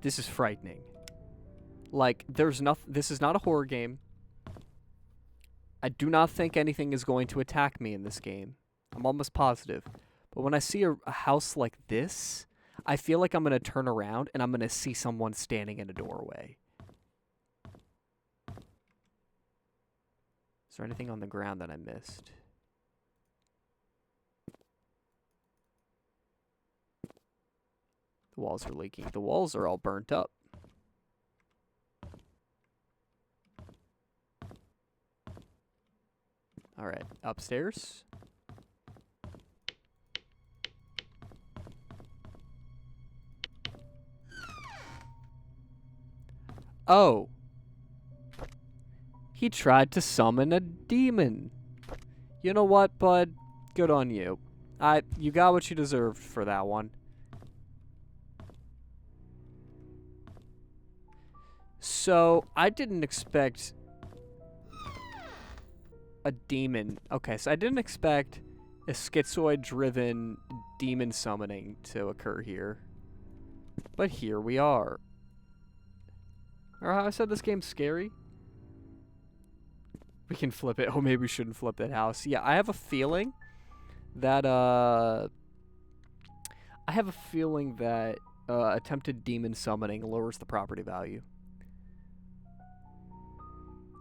This is frightening. Like, there's nothing. This is not a horror game. I do not think anything is going to attack me in this game. I'm almost positive. But when I see a house like this, I feel like I'm going to turn around and I'm going to see someone standing in a doorway. Is there anything on the ground that I missed? The walls are leaking. The walls are all burnt up. Alright, upstairs. Oh. He tried to summon a demon. You know what, bud? Good on you. You got what you deserved for that one. So, I didn't expect a demon. Okay, so I didn't expect a schizoid-driven demon summoning to occur here. But here we are. Remember how I said this game's scary? We can flip it. Oh, maybe we shouldn't flip that house. Yeah, I have a feeling that, attempted demon summoning lowers the property value.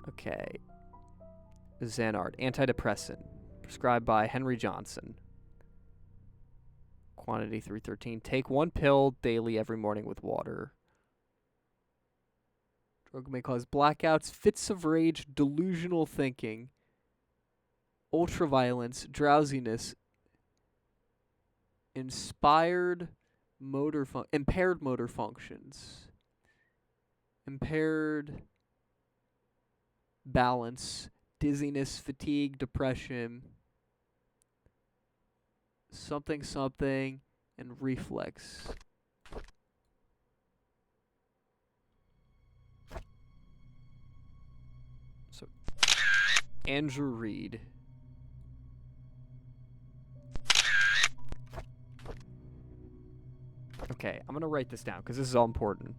Okay. Xanard, antidepressant, prescribed by Henry Johnson. Quantity 313. Take 1 pill daily every morning with water. Drug may cause blackouts, fits of rage, delusional thinking, ultraviolence, drowsiness, impaired motor functions, impaired balance, dizziness, fatigue, depression, something, and reflex. So, Andrew Reed. Okay, I'm gonna write this down because this is all important.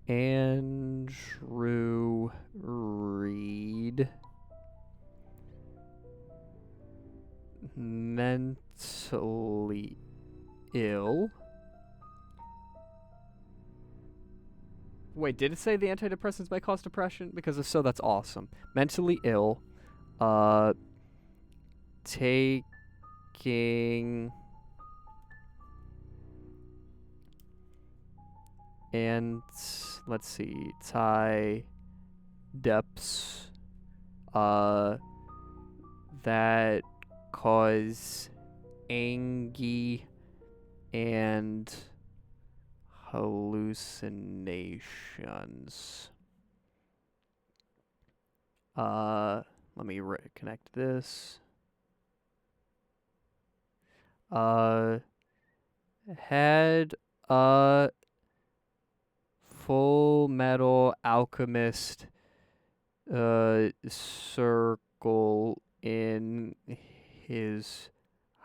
Andrew Reed. Mentally ill. Wait, did it say the antidepressants might cause depression? Because if so, that's awesome. Mentally ill. Taking... And let's see, Ty Depths that cause anxiety and hallucinations. Let me connect this. Had a Full Metal Alchemist circle in his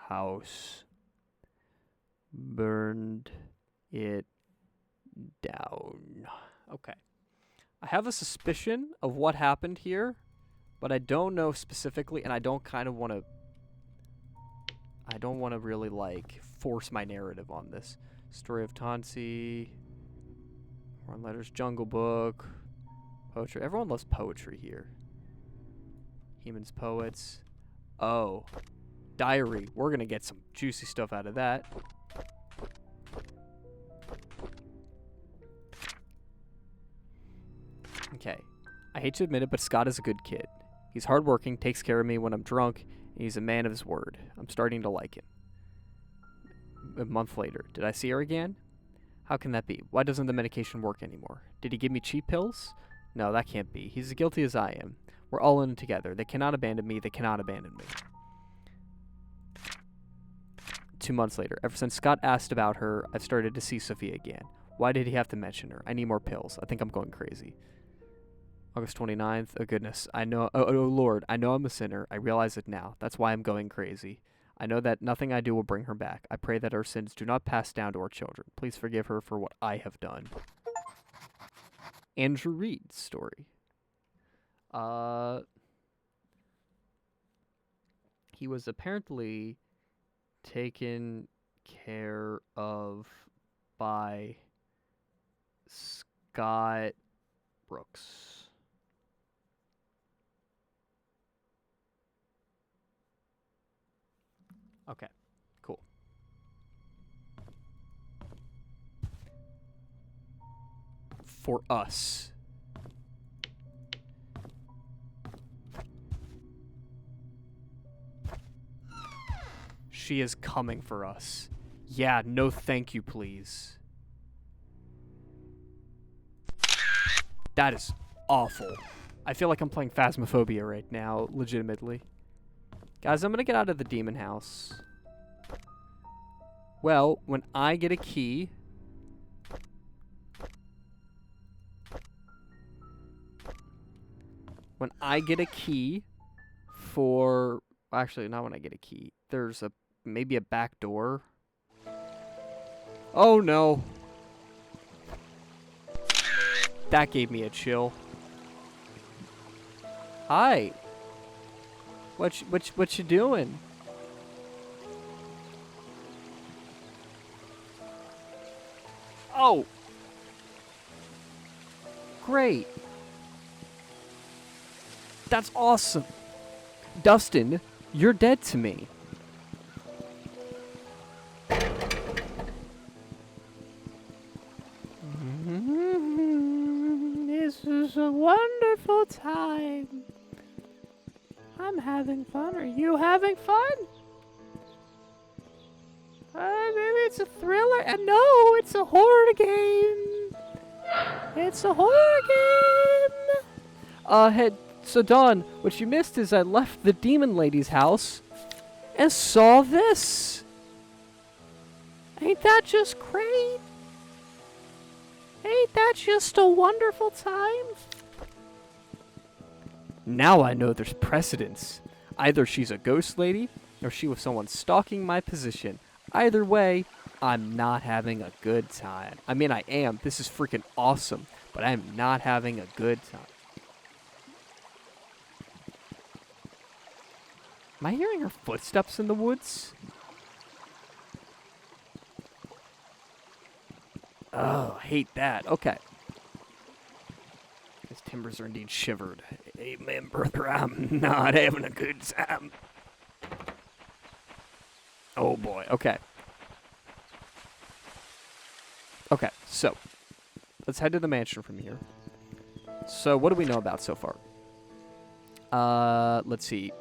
house. Burned it down. Okay. I have a suspicion of what happened here, but I don't know specifically, and I don't want to really, like, force my narrative on this. Story of Tansi... Run Letters, Jungle Book, poetry. Everyone loves poetry here. Humans, poets. Oh. Diary. We're going to get some juicy stuff out of that. Okay. I hate to admit it, but Scott is a good kid. He's hardworking, takes care of me when I'm drunk, and he's a man of his word. I'm starting to like him. A month later. Did I see her again? How can that be? Why doesn't the medication work anymore? Did he give me cheap pills? No, that can't be. He's as guilty as I am. We're all in it together. They cannot abandon me. They cannot abandon me. 2 months later. Ever since Scott asked about her, I've started to see Sophia again. Why did he have to mention her? I need more pills. I think I'm going crazy. August 29th. Oh, goodness. I know. Oh, Lord. I know I'm a sinner. I realize it now. That's why I'm going crazy. I know that nothing I do will bring her back. I pray that our sins do not pass down to our children. Please forgive her for what I have done. Andrew Reed's story. He was apparently taken care of by Scott Brooks. Okay, cool. For us. She is coming for us. Yeah, no thank you, please. That is awful. I feel like I'm playing Phasmophobia right now, legitimately. Guys, I'm gonna get out of the demon house. Well, when I get a key... When I get a key for... Actually, not when I get a key. There's maybe a back door. Oh, no. That gave me a chill. Hi. What you doing? Oh. Great. That's awesome. Dustin, you're dead to me. This is a wonderful time. I'm having fun. Are you having fun? Maybe it's a thriller. No, it's a horror game. It's a horror game. So Dawn, what you missed is I left the demon lady's house and saw this. Ain't that just great? Ain't that just a wonderful time? Now I know there's precedence. Either she's a ghost lady, or she was someone stalking my position. Either way, I'm not having a good time. I mean, I am. This is freaking awesome, but I'm not having a good time. Am I hearing her footsteps in the woods? Oh, I hate that. Okay. His timbers are indeed shivered. Amen, brother. I'm not having a good time. Oh, boy. Okay. Okay, so. Let's head to the mansion from here. So, what do we know about so far? Let's see.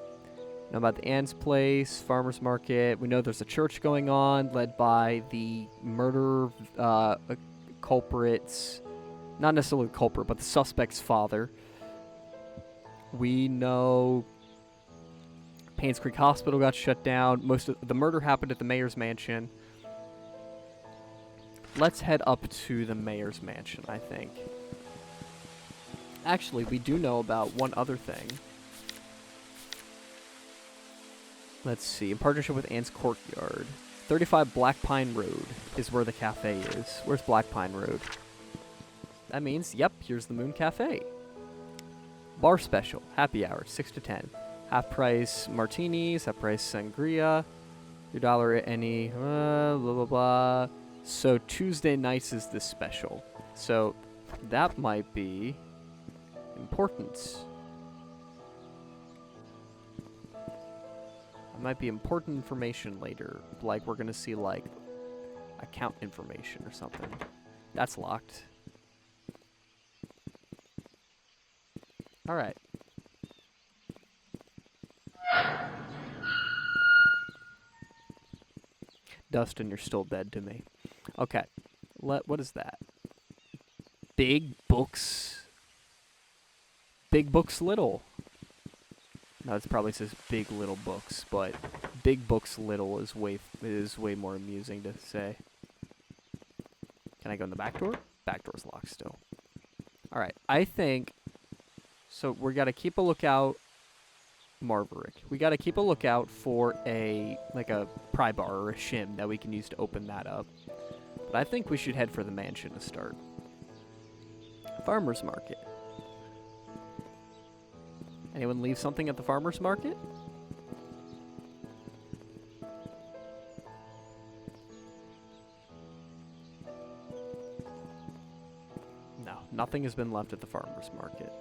Know about the Ann's Place, Farmer's Market. We know there's a church going on led by the murder culprit's, not necessarily the culprit, but the suspect's father. We know Painscreek Hospital got shut down. Most of the murder happened at the mayor's mansion. Let's head up to the mayor's mansion, I think. Actually, we do know about one other thing. Let's see. In partnership with Ann's Courtyard. 35 Black Pine Road is where the cafe is. Where's Black Pine Road? That means, yep, here's the Moon Cafe. Bar special. Happy hour. 6 to 10. Half price martinis. Half price sangria. $1 at any. Blah, blah, blah. So Tuesday nights is this special. So that might be important. It might be important information later. Like, we're going to see, like, account information or something. That's locked. Alright. Dustin, you're still dead to me. Okay. What is that? Big books. Big books little. No, it probably says big little books, but big books little is way more amusing to say. Can I go in the back door? Back door's locked still. All right, I think. So we got to keep a lookout. Marverick. We got to keep a lookout for a pry bar or a shim that we can use to open that up. But I think we should head for the mansion to start. Farmer's market. Anyone leave something at the farmer's market? No, nothing has been left at the farmer's market.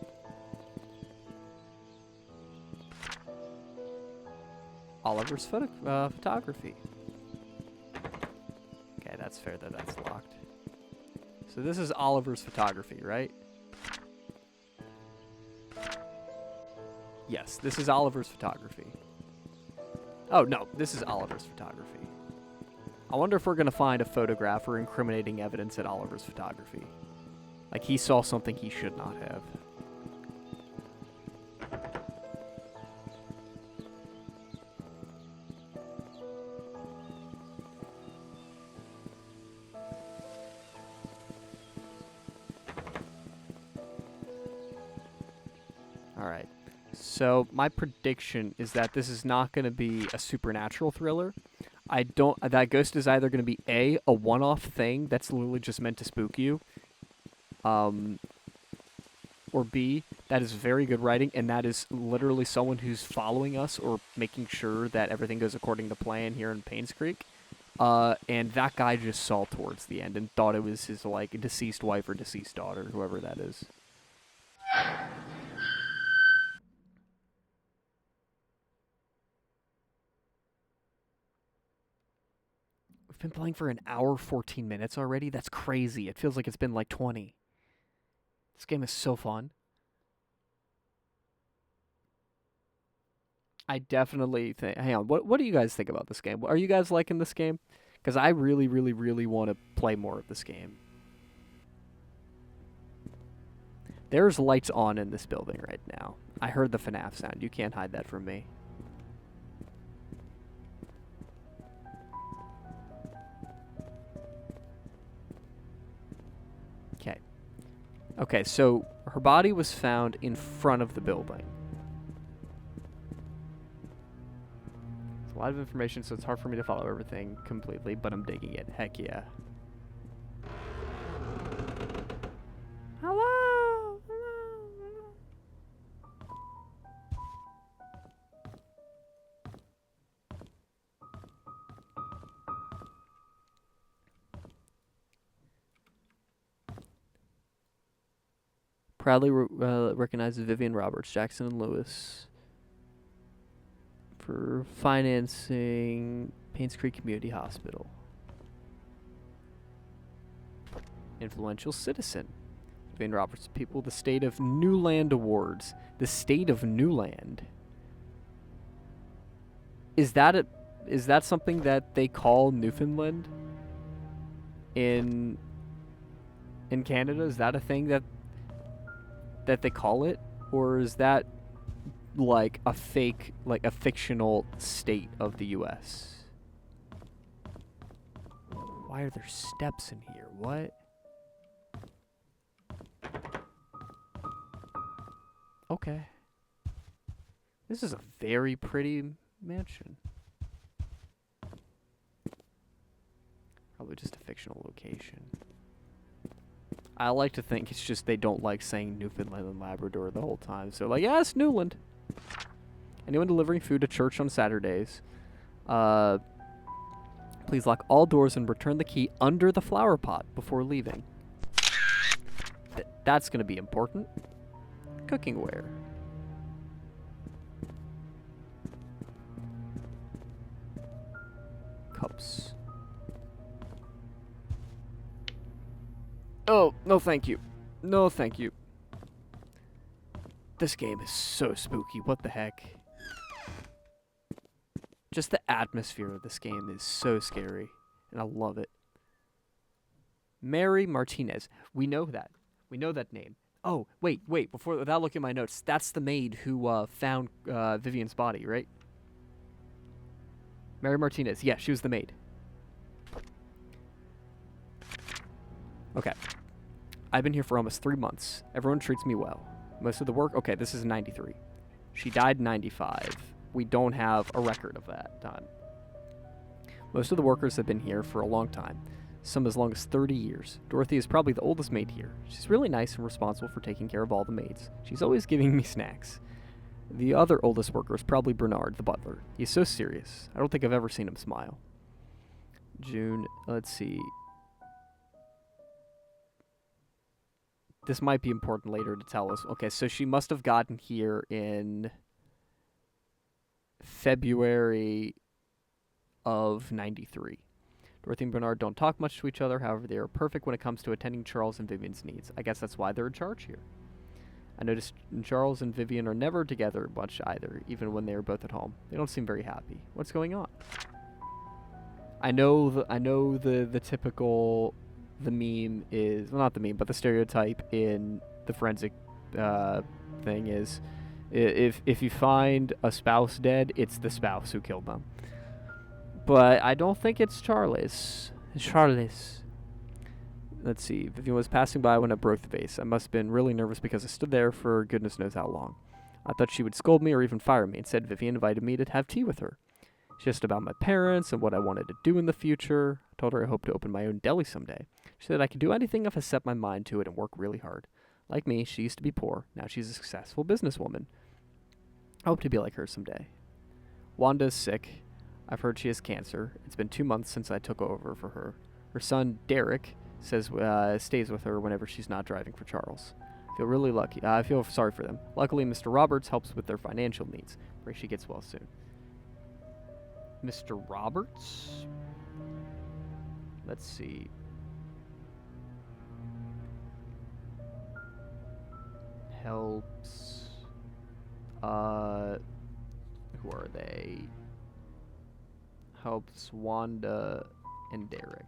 Oliver's photography. Okay, that's fair that that's locked. So this is Oliver's photography, right? Yes, this is Oliver's photography. Oh, no, this is Oliver's photography. I wonder if we're going to find a photograph or incriminating evidence at Oliver's photography. Like he saw something he should not have. Alright, so my prediction is that this is not going to be a supernatural thriller. That ghost is either going to be A, a one-off thing that's literally just meant to spook you, or B, that is very good writing, and that is literally someone who's following us or making sure that everything goes according to plan here in Painscreek. And that guy just saw towards the end and thought it was his, deceased wife or deceased daughter, whoever that is. We've been playing for an hour, 14 minutes already? That's crazy. It feels like it's been like 20. This game is so fun. I definitely think... Hang on, what do you guys think about this game? Are you guys liking this game? Because I really, really, really want to play more of this game. There's lights on in this building right now. I heard the FNAF sound. You can't hide that from me. Okay. Okay, so her body was found in front of the building. It's a lot of information, so it's hard for me to follow everything completely, but I'm digging it. Heck yeah. Hello? Hello? Proudly recognizes Vivian Roberts, Jackson and Lewis for financing Painscreek Community Hospital. Influential citizen. Vivian Roberts people, the State of Newland Awards. The State of Newland. Is that something that they call Newfoundland in Canada? Is that a thing that they call it, or is that like a fictional state of the US? Why are there steps in here? What? Okay. This is a very pretty mansion. Probably just a fictional location. I like to think it's just they don't like saying Newfoundland and Labrador the whole time. So like, yeah, it's Newland. Anyone delivering food to church on Saturdays, please lock all doors and return the key under the flower pot before leaving. That's going to be important. Cooking ware. Cups. Oh, no thank you. No thank you. This game is so spooky. What the heck? Just the atmosphere of this game is so scary. And I love it. Mary Martinez. We know that. We know that name. Oh, wait. Without looking at my notes, that's the maid who found Vivian's body, right? Mary Martinez. Yeah, she was the maid. Okay. I've been here for almost 3 months. Everyone treats me well. Most of the work... Okay, this is 93. She died in 95. We don't have a record of that time. Most of the workers have been here for a long time. Some as long as 30 years. Dorothy is probably the oldest maid here. She's really nice and responsible for taking care of all the maids. She's always giving me snacks. The other oldest worker is probably Bernard, the butler. He's so serious. I don't think I've ever seen him smile. June, let's see. This might be important later to tell us. Okay, so she must have gotten here in February of 93. Dorothy and Bernard don't talk much to each other. However, they are perfect when it comes to attending Charles and Vivian's needs. I guess that's why they're in charge here. I noticed Charles and Vivian are never together much either, even when they are both at home. They don't seem very happy. What's going on? I know the typical... The meme is... Well, not the meme, but the stereotype in the forensic thing is... If you find a spouse dead, it's the spouse who killed them. But I don't think it's Charles. It's Charles. Let's see. Vivian was passing by when I broke the vase. I must have been really nervous because I stood there for goodness knows how long. I thought she would scold me or even fire me. Instead, Vivian invited me to have tea with her. She asked about my parents and what I wanted to do in the future. I told her I hoped to open my own deli someday. She said I could do anything if I set my mind to it and work really hard. Like me, she used to be poor. Now she's a successful businesswoman. I hope to be like her someday. Wanda is sick. I've heard she has cancer. It's been 2 months since I took over for her. Her son, Derek, stays with her whenever she's not driving for Charles. I feel really lucky. I feel sorry for them. Luckily, Mr. Roberts helps with their financial needs. Pray she gets well soon. Mr. Roberts? Let's see. Helps. Who are they? Helps Wanda and Derek.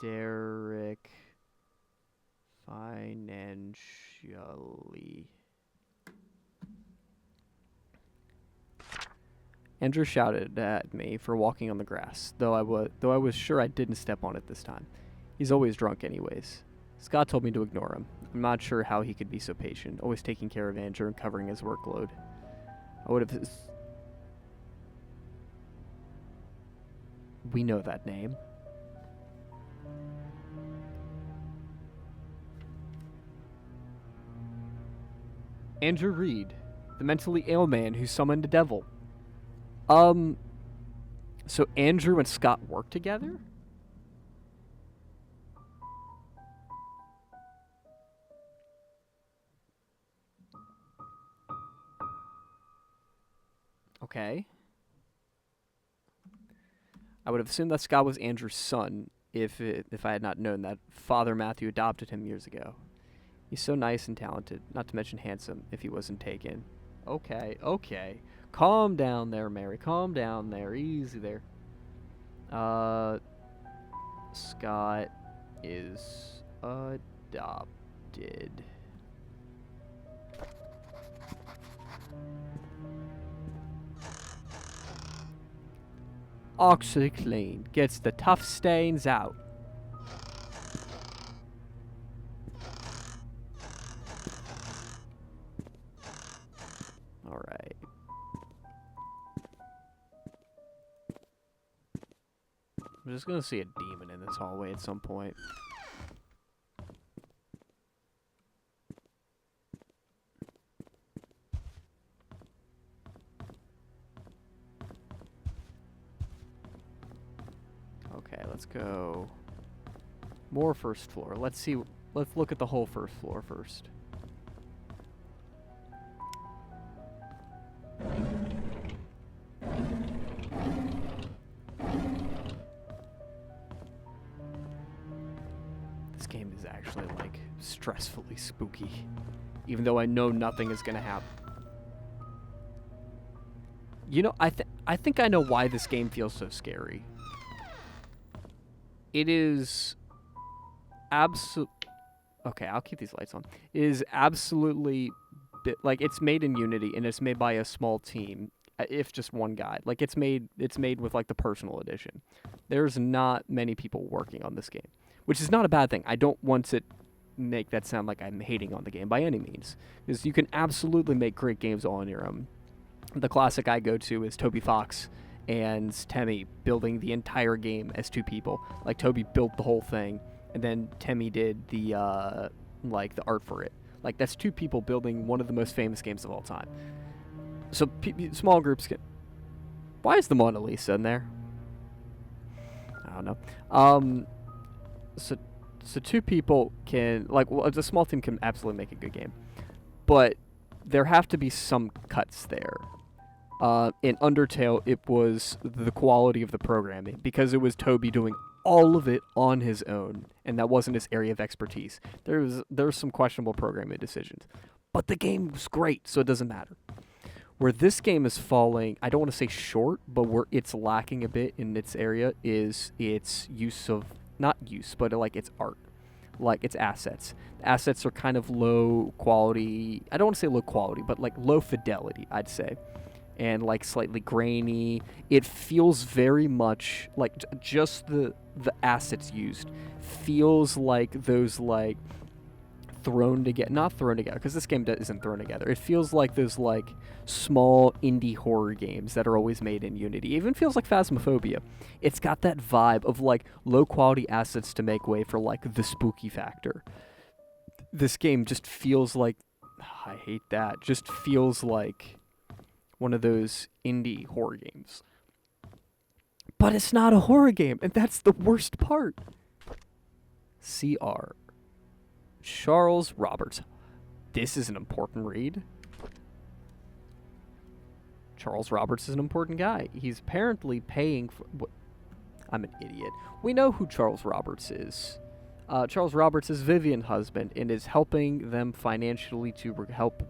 Derek financially. Andrew shouted at me for walking on the grass, though I was sure I didn't step on it this time. He's always drunk anyways. Scott told me to ignore him. I'm not sure how he could be so patient, always taking care of Andrew and covering his workload. I would have... We know that name. Andrew Reed, the mentally ill man who summoned the devil. So Andrew and Scott work together? Okay. I would have assumed that Scott was Andrew's son if I had not known that Father Matthew adopted him years ago. He's so nice and talented, not to mention handsome if he wasn't taken. Okay. Calm down there, Mary. Calm down there. Easy there. Scott is adopted. OxyClean gets the tough stains out. Alright. I'm just gonna see a demon in this hallway at some point. Okay, let's go. More first floor. Let's see. Let's look at the whole first floor first. This game is actually, like, stressfully spooky. Even though I know nothing is gonna happen. You know, I think I know why this game feels so scary. It is Okay, I'll keep these lights on. It is absolutely like it's made in Unity and it's made by a small team, if just one guy. Like it's made with like the personal edition. There's not many people working on this game, which is not a bad thing. I don't want to make that sound like I'm hating on the game by any means, because you can absolutely make great games all on your own. The classic I go to is Toby Fox and Temmie building the entire game as two people. Like Toby built the whole thing, and then Temmie did the like the art for it. Like that's two people building one of the most famous games of all time. So small groups can. Why is the Mona Lisa in there? I don't know. So two people can a small team can absolutely make a good game, but there have to be some cuts there. In Undertale, it was the quality of the programming, because it was Toby doing all of it on his own, and that wasn't his area of expertise. There's some questionable programming decisions, but the game was great, so it doesn't matter. Where this game is falling, I don't want to say short, but where it's lacking a bit in its area is its use of, not use, but like its art, like its assets. The assets are kind of low quality. I don't want to say low quality, but like low fidelity, I'd say. And like slightly grainy. It feels very much like just the assets used feels like those like not thrown together, because this game isn't thrown together. It feels like those like small indie horror games that are always made in Unity. It even feels like Phasmophobia. It's got that vibe of like low quality assets to make way for like the spooky factor. This game just feels like, I hate that, just feels like one of those indie horror games. But it's not a horror game, and that's the worst part. CR. Charles Roberts. This is an important read. Charles Roberts is an important guy. He's apparently paying for... I'm an idiot. We know who Charles Roberts is. Charles Roberts is Vivian's husband and is helping them financially to help...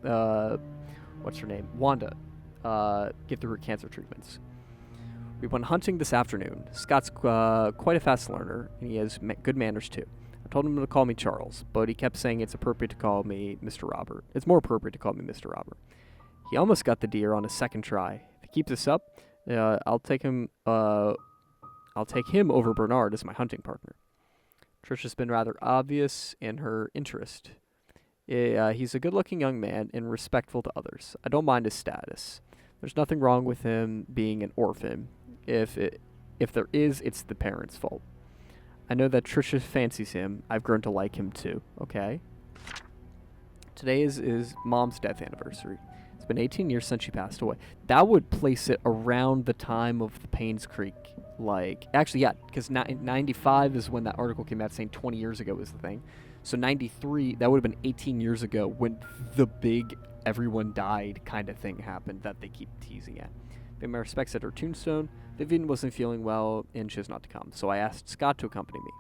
what's her name? Wanda, get through her cancer treatments. We went hunting this afternoon. Scott's quite a fast learner, and he has good manners too. I told him to call me Charles, but he kept saying it's appropriate to call me Mr. Robert. It's more appropriate to call me Mr. Robert. He almost got the deer on his second try. If he keeps this up, I'll take him over Bernard as my hunting partner. Trisha's been rather obvious in her interest. He's a good-looking young man and respectful to others. I don't mind his status. There's nothing wrong with him being an orphan. If there is, it's the parents' fault. I know that Trisha fancies him. I've grown to like him too. Okay. Today is Mom's death anniversary. It's been 18 years since she passed away. That would place it around the time of the Painscreek. Actually, yeah, because 95 is when that article came out saying 20 years ago was the thing. So 93, that would have been 18 years ago when the big everyone died kind of thing happened that they keep teasing at. Pay my respects at her tombstone. Vivian wasn't feeling well and chose not to come, so I asked Scott to accompany me.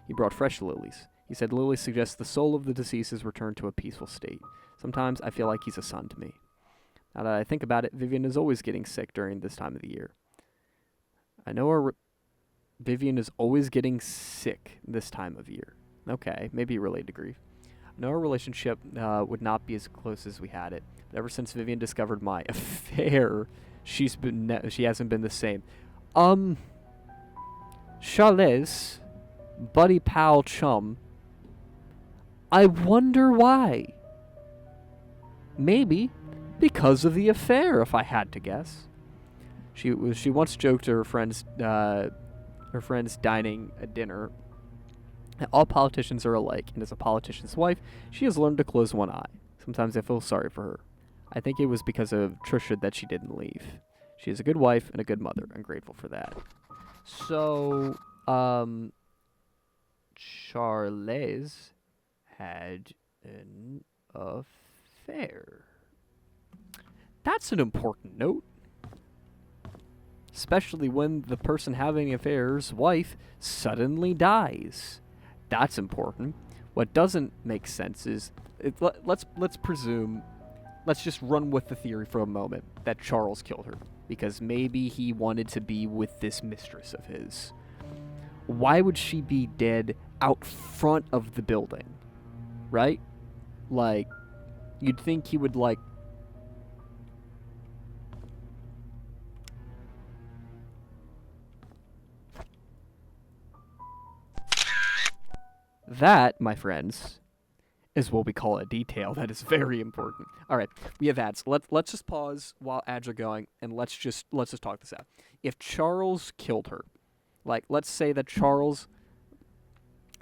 He brought fresh lilies. He said lilies suggest the soul of the deceased has returned to a peaceful state. Sometimes I feel like he's a son to me. Now that I think about it, Vivian is always getting sick during this time of the year. I know Vivian is always getting sick this time of year. Okay, maybe related to grief. I know our relationship would not be as close as we had it, but ever since Vivian discovered my affair, she hasn't been the same. Charles, buddy pal chum, I wonder why. Maybe because of the affair, if I had to guess. She once joked to her friends dining at dinner. All politicians are alike, and as a politician's wife, she has learned to close one eye. Sometimes I feel sorry for her. I think it was because of Trisha that she didn't leave. She is a good wife and a good mother. I'm grateful for that. So, Charles had an affair. That's an important note. Especially when the person having the affair's wife suddenly dies. That's important. What doesn't make sense is, let's presume, let's just run with the theory for a moment that Charles killed her because maybe he wanted to be with this mistress of his. why would she be dead out front of the building? Right? Like, you'd think he would, like... That, my friends, is what we call a detail that is very important. All right, we have ads. Let's just pause while ads are going, and let's just talk this out. If Charles killed her, like, let's say that Charles...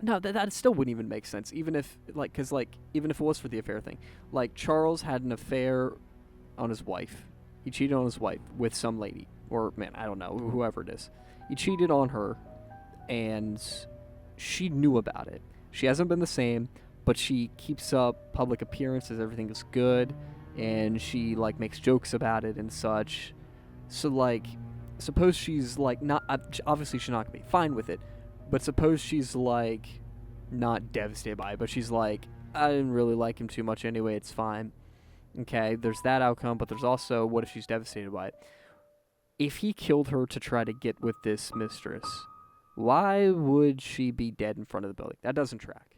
No, that still wouldn't even make sense, even if, like, because, like, even if it was for the affair thing. Like, Charles had an affair on his wife. He cheated on his wife with some lady. Or, man, I don't know, whoever it is. He cheated on her, and she knew about it. She hasn't been the same, but she keeps up public appearances, everything is good, and she, like, makes jokes about it and such. So, like, suppose she's, like, not... Obviously, she's not going to be fine with it. But suppose she's, like, not devastated by it, but she's like, I didn't really like him too much anyway, it's fine. Okay, there's that outcome, but there's also, what if she's devastated by it? If he killed her to try to get with this mistress, why would she be dead in front of the building? That doesn't track.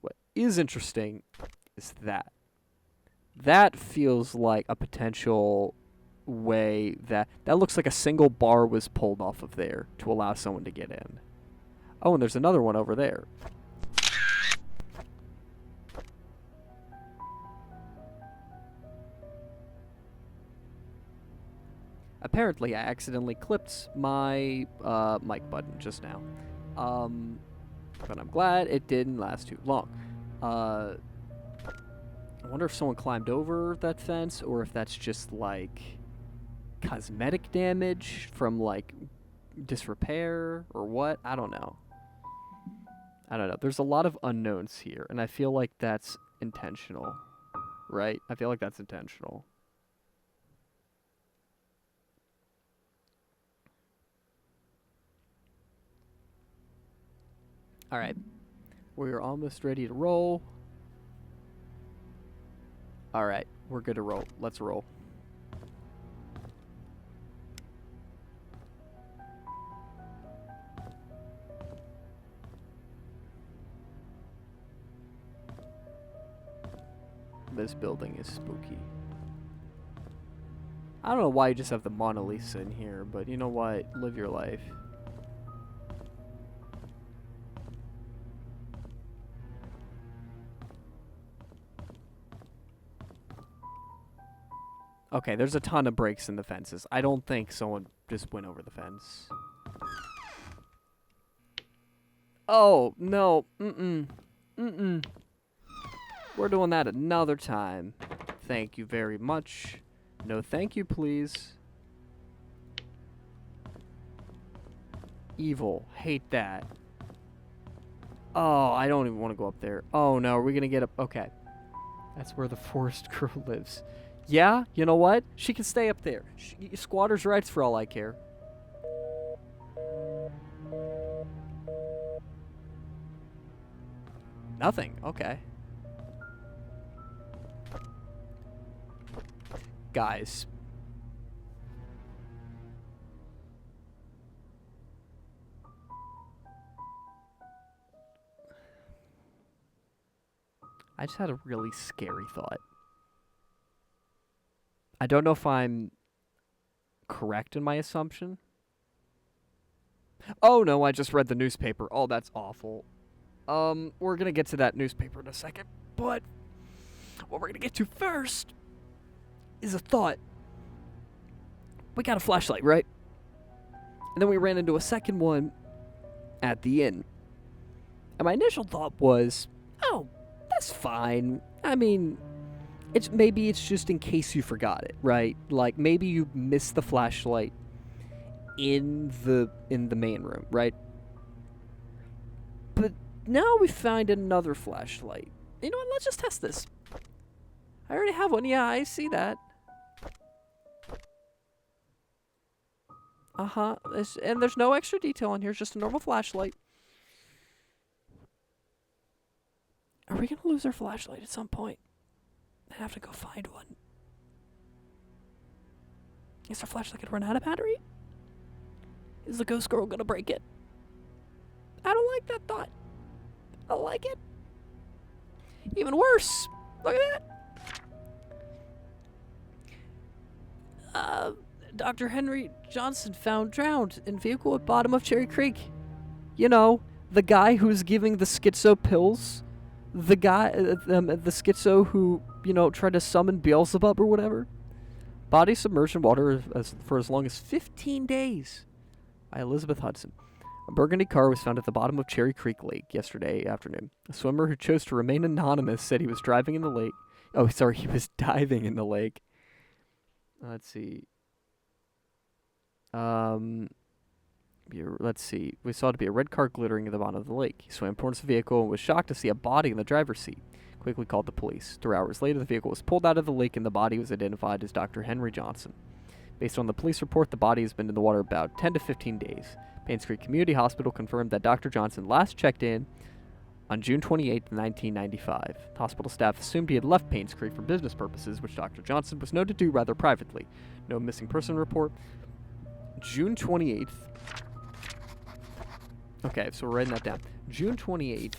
What is interesting is that. That feels like a potential way that looks like a single bar was pulled off of there to allow someone to get in. Oh, and there's another one over there. Apparently, I accidentally clipped my mic button just now. But I'm glad it didn't last too long. I wonder if someone climbed over that fence, or if that's just, like, cosmetic damage from, like, disrepair, or what? I don't know. There's a lot of unknowns here, and I feel like that's intentional, right? I feel like that's intentional. All right. We're almost ready to roll. All right. We're good to roll. Let's roll. This building is spooky. I don't know why you just have the Mona Lisa in here, but you know what? Live your life. Okay, there's a ton of breaks in the fences. I don't think someone just went over the fence. Oh, no. Mm-mm. We're doing that another time. Thank you very much. No thank you, please. Evil. Hate that. Oh, I don't even want to go up there. Oh, no. Are we going to get up? Okay. That's where the forest girl lives. Yeah, you know what? She can stay up there. Squatter's rights for all I care. Nothing. Okay. Guys. I just had a really scary thought. I don't know if I'm correct in my assumption. Oh no, I just read the newspaper. Oh, that's awful. We're gonna get to that newspaper in a second, but what we're gonna get to first is a thought. We got a flashlight, right? And then we ran into a second one at the inn. And my initial thought was, oh, that's fine. I mean, maybe it's just in case you forgot it, right? Like maybe you missed the flashlight in the main room, right? But now we find another flashlight. You know what? Let's just test this. I already have one. Yeah, I see that. And there's no extra detail on here. It's just a normal flashlight. Are we going to lose our flashlight at some point? I have to go find one. Is our flashlight going to run out of battery? Is the ghost girl going to break it? I don't like that thought. I don't like it. Even worse. Look at that. Dr. Henry Johnson found drowned in vehicle at bottom of Cherry Creek. You know, the guy who's giving the schizo pills. The guy, the schizo who, tried to summon Beelzebub or whatever. Body submerged in water for as long as 15 days. By Elizabeth Hudson. A burgundy car was found at the bottom of Cherry Creek Lake yesterday afternoon. A swimmer who chose to remain anonymous said he was driving in the lake. Oh, sorry, he was diving in the lake. Let's see. Let's see. We saw it to be a red car glittering at the bottom of the lake. He swam towards the vehicle and was shocked to see a body in the driver's seat. Quickly called the police. 3 hours later, the vehicle was pulled out of the lake and the body was identified as Dr. Henry Johnson. Based on the police report, the body has been in the water about 10 to 15 days. Painscreek Community Hospital confirmed that Dr. Johnson last checked in on June 28, 1995. The hospital staff assumed he had left Painscreek for business purposes, which Dr. Johnson was known to do rather privately. No missing person report. June 28th. Okay, so we're writing that down. June 28th.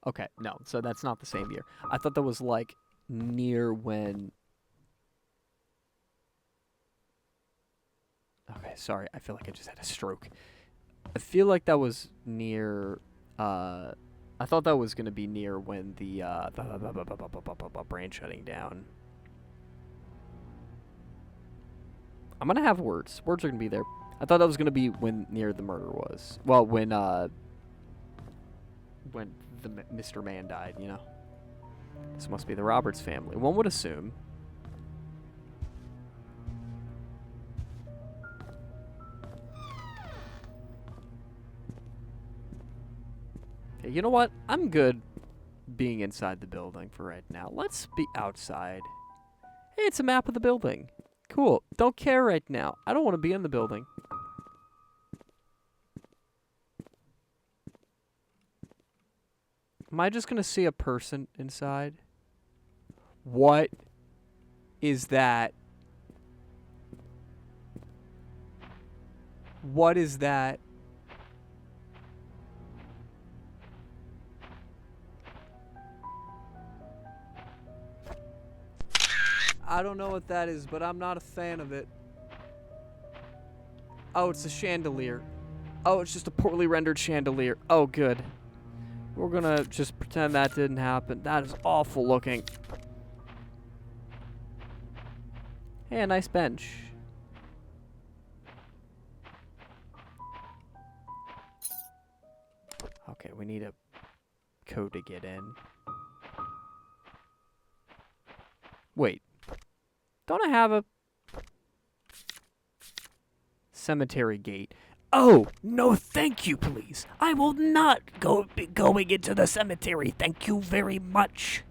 Okay, no, so that's not the same year. I thought that was, like, near when... Okay, sorry, I feel like I just had a stroke. I feel like that was near, I thought that was going to be near when the brain shutting down. I'm going to have words. Words are going to be there. I thought that was going to be when near the murder was. Well, when the Mr. Man died, you know. This must be the Roberts family. One would assume. Okay, you know what? I'm good being inside the building for right now. Let's be outside. Hey, it's a map of the building. Cool. Don't care right now. I don't want to be in the building. Am I just going to see a person inside? What is that? What is that? I don't know what that is, but I'm not a fan of it. Oh, it's a chandelier. Oh, it's just a poorly rendered chandelier. Oh, good. We're gonna just pretend that didn't happen. That is awful looking. Hey, a nice bench. Okay, we need a code to get in. Wait. Don't I have a cemetery gate? Oh, no thank you, please. I will not be going into the cemetery. Thank you very much.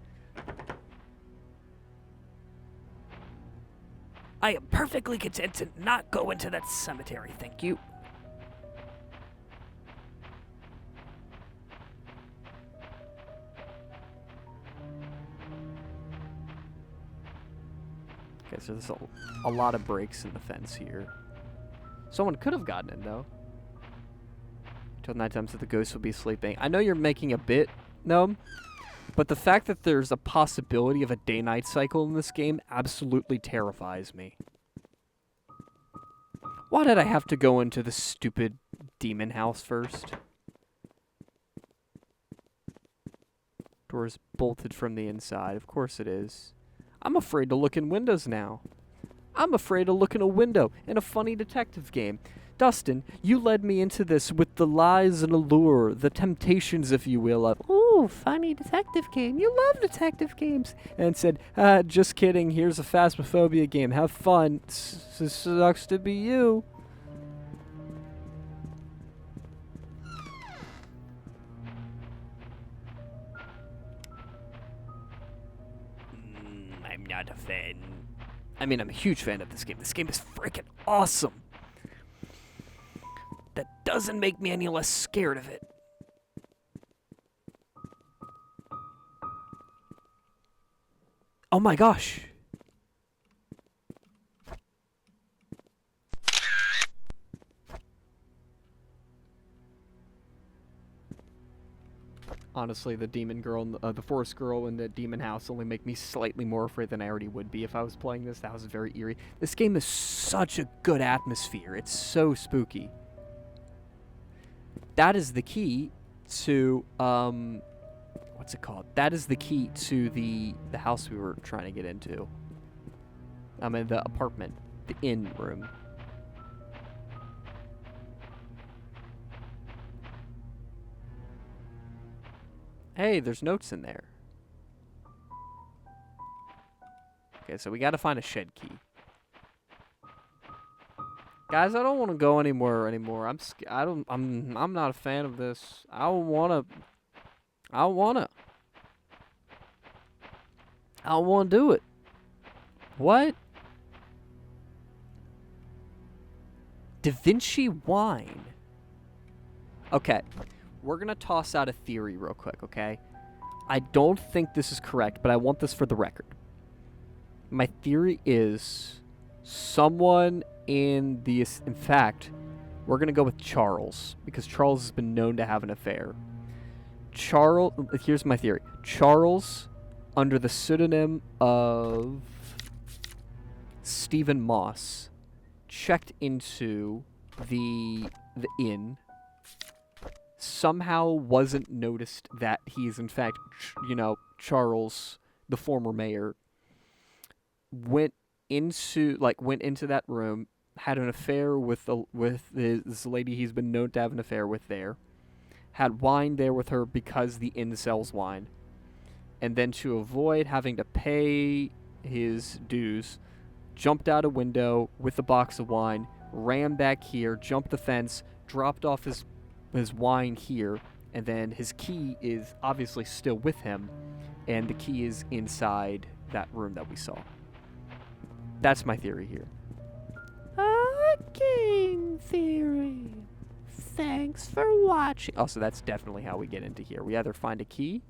I am perfectly content to not go into that cemetery. Thank you. Okay, so there's a lot of breaks in the fence here. Someone could have gotten in, though. Till nighttime, so the ghost will be sleeping. I know you're making a bit, Gnome, but the fact that there's a possibility of a day-night cycle in this game absolutely terrifies me. Why did I have to go into the stupid demon house first? Door's bolted from the inside. Of course it is. I'm afraid to look in windows now. I'm afraid to look in a window in a funny detective game. Dustin, you led me into this with the lies and allure, the temptations, if you will, of, ooh, funny detective game. You love detective games. And said, just kidding, here's a Phasmophobia game. Have fun. Sucks to be you. I'm not a fan. I mean, I'm a huge fan of this game. This game is freaking awesome. That doesn't make me any less scared of it. Oh my gosh. Honestly, the demon girl, and the forest girl in the demon house only make me slightly more afraid than I already would be if I was playing this. That was very eerie. This game is such a good atmosphere. It's so spooky. That is the key to, what's it called? That is the key to the house we were trying to get into. I mean, the apartment. The inn room. Hey, there's notes in there. Okay, so we gotta find a shed key. Guys, I don't want to go anymore. I'm not a fan of this. I don't want to do it. What? Da Vinci wine. Okay. We're going to toss out a theory real quick, okay? I don't think this is correct, but I want this for the record. My theory is someone in fact, we're going to go with Charles, because Charles has been known to have an affair. Here's my theory. Charles, under the pseudonym of Stephen Moss, checked into the inn, somehow wasn't noticed that he is in fact, Charles, the former mayor, went into that room, had an affair with this lady he's been known to have an affair with there, had wine there with her because the inn sells wine, and then to avoid having to pay his dues, jumped out a window with a box of wine, ran back here, jumped the fence, dropped off his wine here, and then his key is obviously still with him, and the key is inside that room that we saw. That's my theory here. A game theory. Thanks for watching. Oh, so that's definitely how we get into here. We either find a key,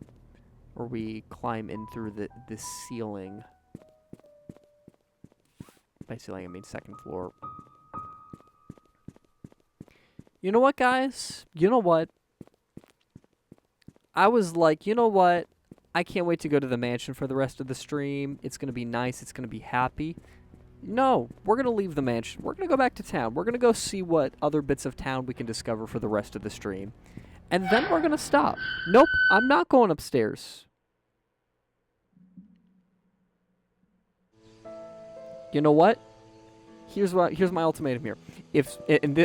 or we climb in through the ceiling. By ceiling, I mean second floor. You know what, guys? You know what? I was like, you know what? I can't wait to go to the mansion for the rest of the stream. It's going to be nice. It's going to be happy. No, we're going to leave the mansion. We're going to go back to town. We're going to go see what other bits of town we can discover for the rest of the stream. And then we're going to stop. Nope, I'm not going upstairs. You know what? Here's my ultimatum here.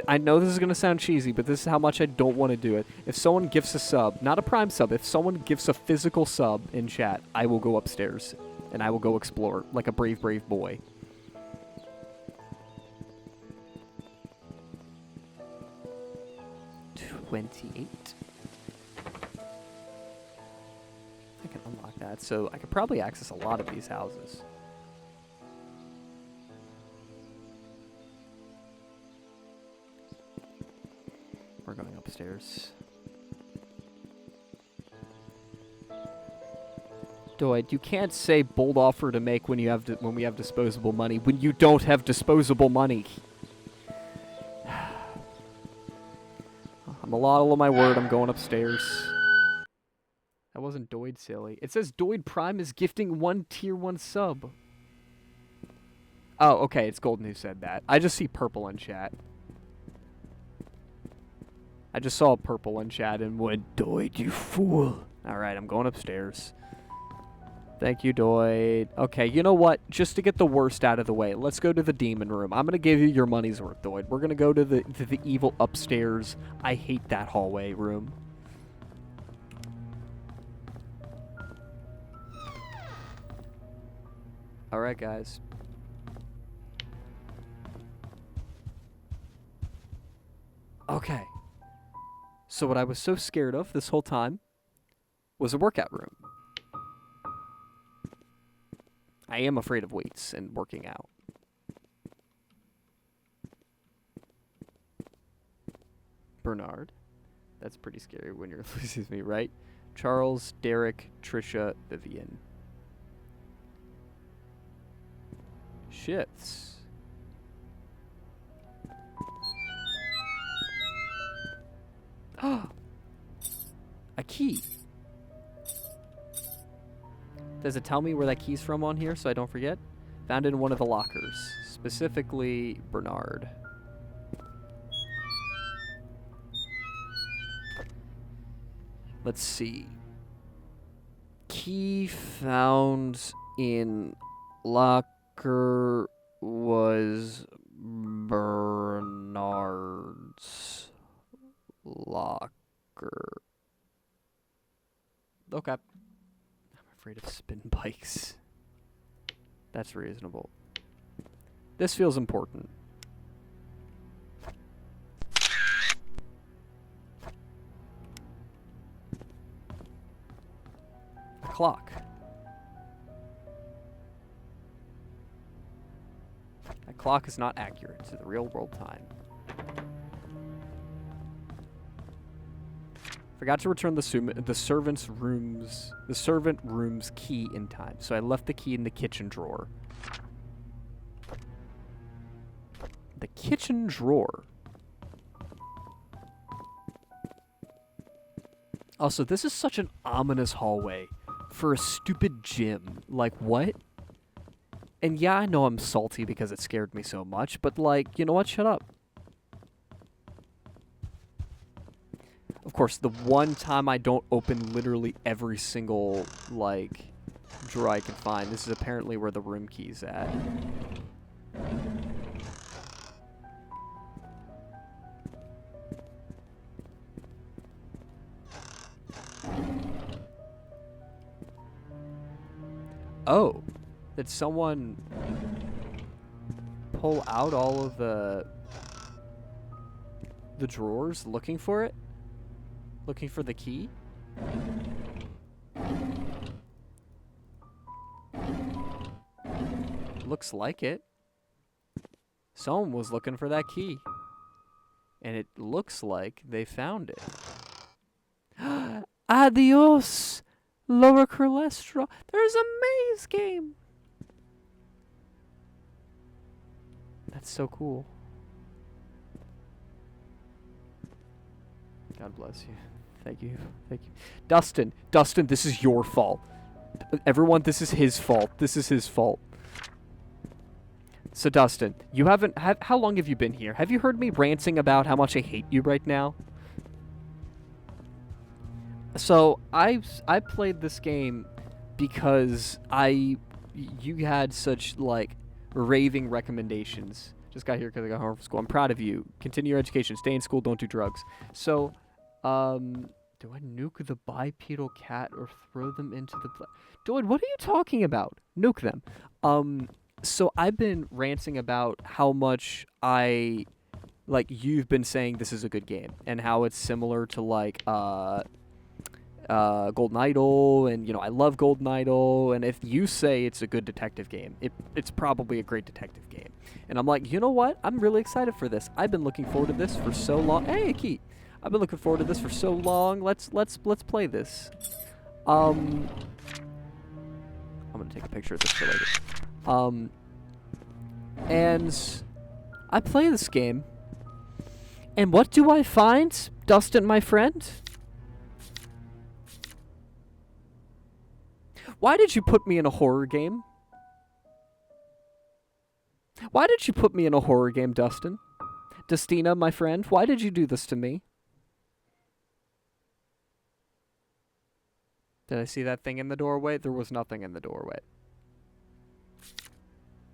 I know this is going to sound cheesy, but this is how much I don't want to do it. If someone gifts a sub, not a Prime sub, if someone gifts a physical sub in chat, I will go upstairs. And I will go explore like a brave, brave boy. $28. I can unlock that, so I could probably access a lot of these houses. We're going upstairs. Doid, you can't say bold offer to make when we have disposable money when you don't have disposable money. I'm a lot of my word. I'm going upstairs. That wasn't Doid, silly. It says Doid Prime is gifting 1 tier 1 sub. Oh, okay. It's Golden who said that. I just see purple in chat. I just saw purple in chat and went, Doid, you fool. Alright, I'm going upstairs. Thank you, Doid. Okay, you know what? Just to get the worst out of the way, let's go to the demon room. I'm going to give you your money's worth, Doid. We're going to go to the evil upstairs. I hate that hallway room. Alright, guys. Okay. So what I was so scared of this whole time was a workout room. I am afraid of weights and working out. Bernard. That's pretty scary when you're losing me, right? Charles, Derek, Trisha, Vivian. Shifts. A key. Does it tell me where that key's from on here so I don't forget? Found in one of the lockers. Specifically, Bernard. Let's see. Key found in locker was Bernard's locker. Okay. I'm afraid of spin bikes. That's reasonable. This feels important. A clock. That clock is not accurate to the real world time. Forgot to return the servant room's key in time, so I left the key in the kitchen drawer. The kitchen drawer. Also, this is such an ominous hallway for a stupid gym. Like, what? And yeah, I know I'm salty because it scared me so much, but like, you know what? Shut up. Of course, the one time I don't open literally every single, like, drawer I can find, this is apparently where the room key's at. Oh, did someone pull out all of the drawers looking for it? Looking for the key? Looks like it. Someone was looking for that key. And it looks like they found it. Adios! Lower cholesterol. There's a maze game! That's so cool. God bless you. Thank you. Thank you. Dustin, this is your fault. Everyone, this is his fault. This is his fault. So, Dustin, you haven't... how long have you been here? Have you heard me ranting about how much I hate you right now? So, I played this game because you had such, like, raving recommendations. Just got here because I got home from school. I'm proud of you. Continue your education. Stay in school. Don't do drugs. So, do I nuke the bipedal cat or throw them into the... Dude, what are you talking about? Nuke them. So I've been ranting about how much you've been saying this is a good game, and how it's similar to, like, Golden Idol, and, you know, I love Golden Idol, and if you say it's a good detective game, it's probably a great detective game. And I'm like, you know what? I'm really excited for this. I've been looking forward to this for so long. Hey, Keith. I've been looking forward to this for so long. Let's play this. I'm gonna take a picture of this for later. And I play this game, and what do I find, Dustin, my friend? Why did you put me in a horror game? Why did you put me in a horror game, Dustin? Dustina, my friend, why did you do this to me? Did I see that thing in the doorway? There was nothing in the doorway.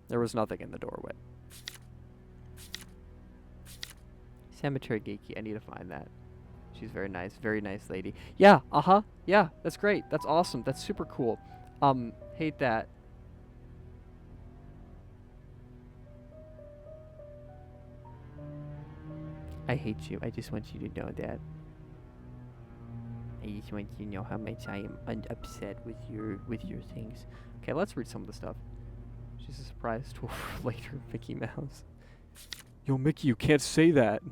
There was nothing in the doorway. Cemetery Geeky. I need to find that. She's very nice lady. Yeah, yeah, that's great. That's awesome. That's super cool. Hate that. I hate you. I just want you to know that. I just want you to know how much I am upset with your things. Okay, let's read some of the stuff. She's a surprise tool for later, Mickey Mouse. Yo, Mickey, you can't say that.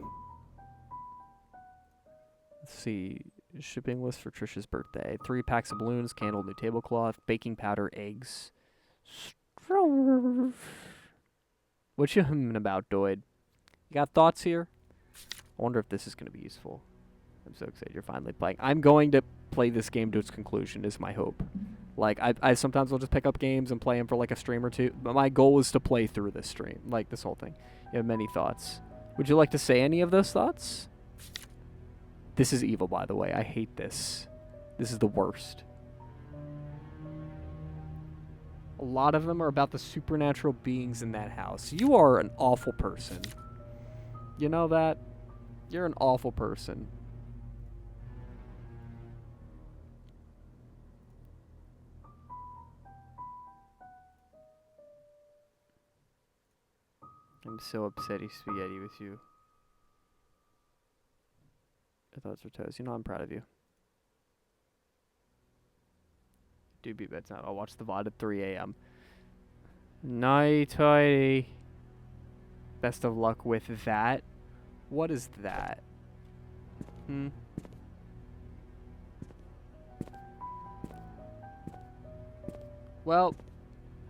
Let's see. Shipping list for Trisha's birthday. 3 packs of balloons, candle, new tablecloth, baking powder, eggs. What you humming about, Doid? You got thoughts here? I wonder if this is going to be useful. I'm so excited you're finally playing. I'm going to play this game to its conclusion is my hope. Like, I sometimes will just pick up games and play them for like a stream or two. But my goal is to play through this stream. Like, this whole thing. You have many thoughts. Would you like to say any of those thoughts? This is evil, by the way. I hate this. This is the worst. A lot of them are about the supernatural beings in that house. You are an awful person. You know that? You're an awful person. I'm so upset he's spaghetti with you. I thought it was toast. You know I'm proud of you. Do be beds out. I'll watch the VOD at 3 a.m. Night, Heidi. Best of luck with that. What is that? Well,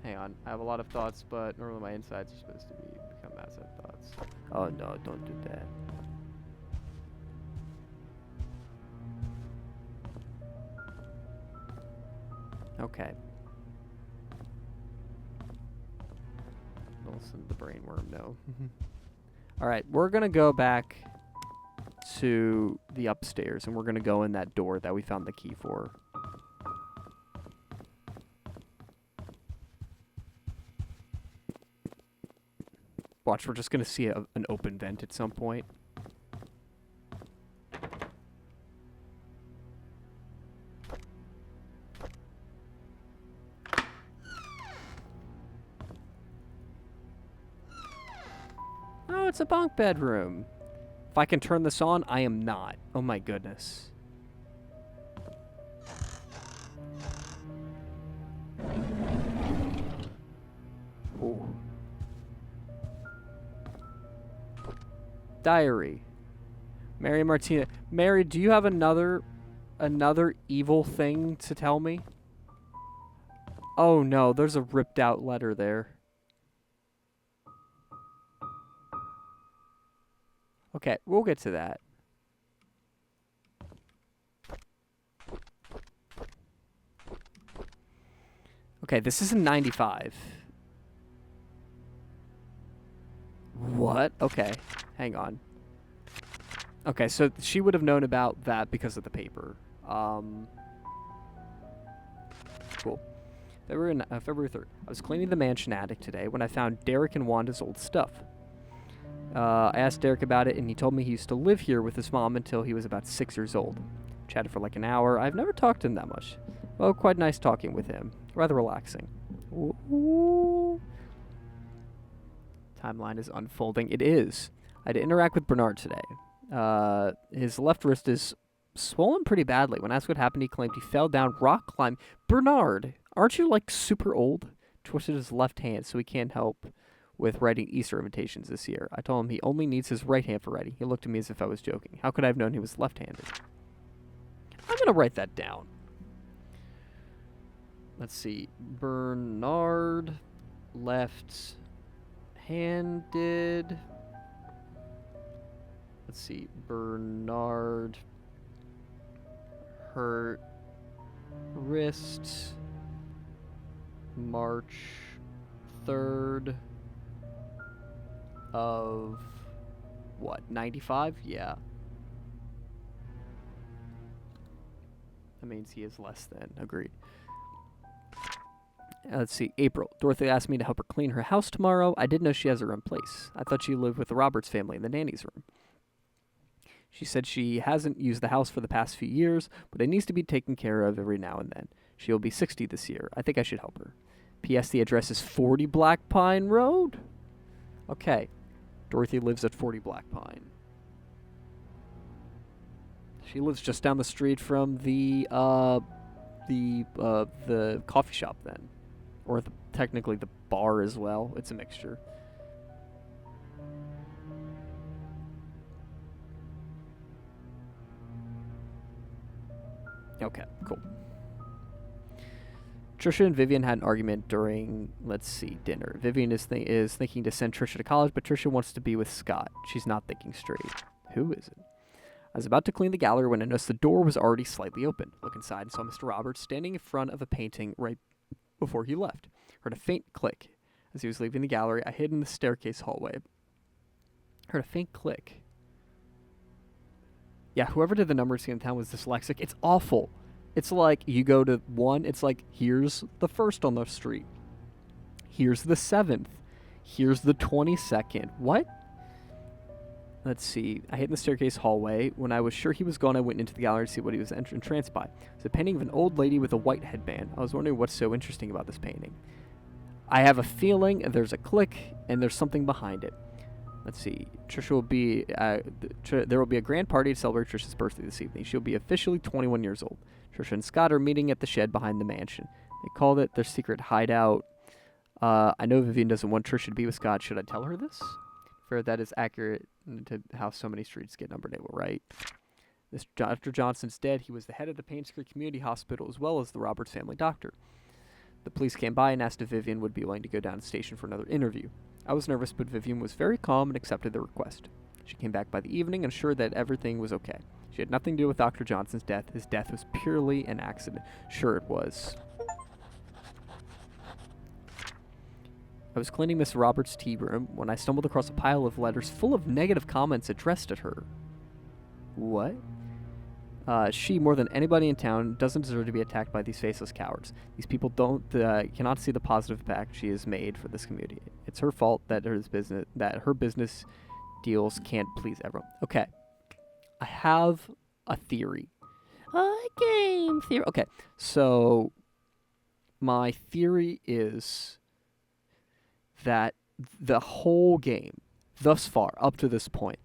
hang on. I have a lot of thoughts, but normally my insides are supposed to become outside thoughts. Oh no, don't do that. Okay. Listen, the brainworm, no. Alright, we're gonna go back to the upstairs, and we're gonna go in that door that we found the key for. Watch, we're just gonna see an open vent at some point. Oh, it's a bunk bedroom. If I can turn this on, I am not. Oh my goodness. Ooh. Diary. Mary Martina. Mary, do you have another evil thing to tell me? Oh no, there's a ripped out letter there. Okay, we'll get to that. Okay, this is in 95. What? Okay, hang on. Okay, so she would have known about that because of the paper. Cool. February 3rd. I was cleaning the mansion attic today when I found Derek and Wanda's old stuff. I asked Derek about it, and he told me he used to live here with his mom until he was about 6 years old. Chatted for like an hour. I've never talked to him that much. Well, quite nice talking with him. Rather relaxing. Ooh. Timeline is unfolding. It is. I had to interact with Bernard today. His left wrist is swollen pretty badly. When asked what happened, he claimed he fell down rock climb. Bernard, aren't you like super old? Twisted his left hand so he can't help with writing Easter invitations this year. I told him he only needs his right hand for writing. He looked at me as if I was joking. How could I have known he was left-handed? I'm going to write that down. Let's see. Bernard, left-handed. Let's see. Bernard, hurt wrist, March 3rd. Of what, 95? Yeah. That means he is less than. Agreed. Let's see. April. Dorothy asked me to help her clean her house tomorrow. I didn't know she has her own place. I thought she lived with the Roberts family in the nanny's room. She said she hasn't used the house for the past few years, but it needs to be taken care of every now and then. She'll be 60 this year. I think I should help her. P.S. The address is 40 Black Pine Road. Okay. Dorothy lives at 40 Black Pine. She lives just down the street from the coffee shop then. Or technically the bar as well. It's a mixture. Okay, cool. Trisha and Vivian had an argument during, let's see, dinner. Vivian is thinking to send Trisha to college, but Trisha wants to be with Scott. She's not thinking straight. Who is it? I was about to clean the gallery when I noticed the door was already slightly open. Look inside and saw Mr. Roberts standing in front of a painting right before he left. Heard a faint click. As he was leaving the gallery, I hid in the staircase hallway. Heard a faint click. Yeah, whoever did the number scheme in town was dyslexic. It's awful. It's like you go to 1, it's like, here's the 1st on the street. Here's the 7th. Here's the 22nd. What? Let's see. I hid in the staircase hallway. When I was sure he was gone, I went into the gallery to see what he was entranced by. It was a painting of an old lady with a white headband. I was wondering what's so interesting about this painting. I have a feeling there's a click and there's something behind it. Let's see. Trisha will be. There will be a grand party to celebrate Trisha's birthday this evening. She'll be officially 21 years old. Trisha and Scott are meeting at the shed behind the mansion. They called it their secret hideout. I know Vivian doesn't want Trisha to be with Scott. Should I tell her this? For that is accurate to how so many streets get numbered. They were right. This Dr. Johnson's dead. He was the head of the Painscreek Community Hospital as well as the Roberts family doctor. The police came by and asked if Vivian would be willing to go down to the station for another interview. I was nervous, but Vivian was very calm and accepted the request. She came back by the evening and assured that everything was okay. She had nothing to do with Dr. Johnson's death. His death was purely an accident. Sure it was. I was cleaning Miss Roberts' tea room when I stumbled across a pile of letters full of negative comments addressed at her. What? She, more than anybody in town, doesn't deserve to be attacked by these faceless cowards. These people cannot see the positive impact she has made for this community. It's her fault that her business deals can't please everyone. Okay, I have a theory. A game theory. Okay, so my theory is that the whole game, thus far, up to this point,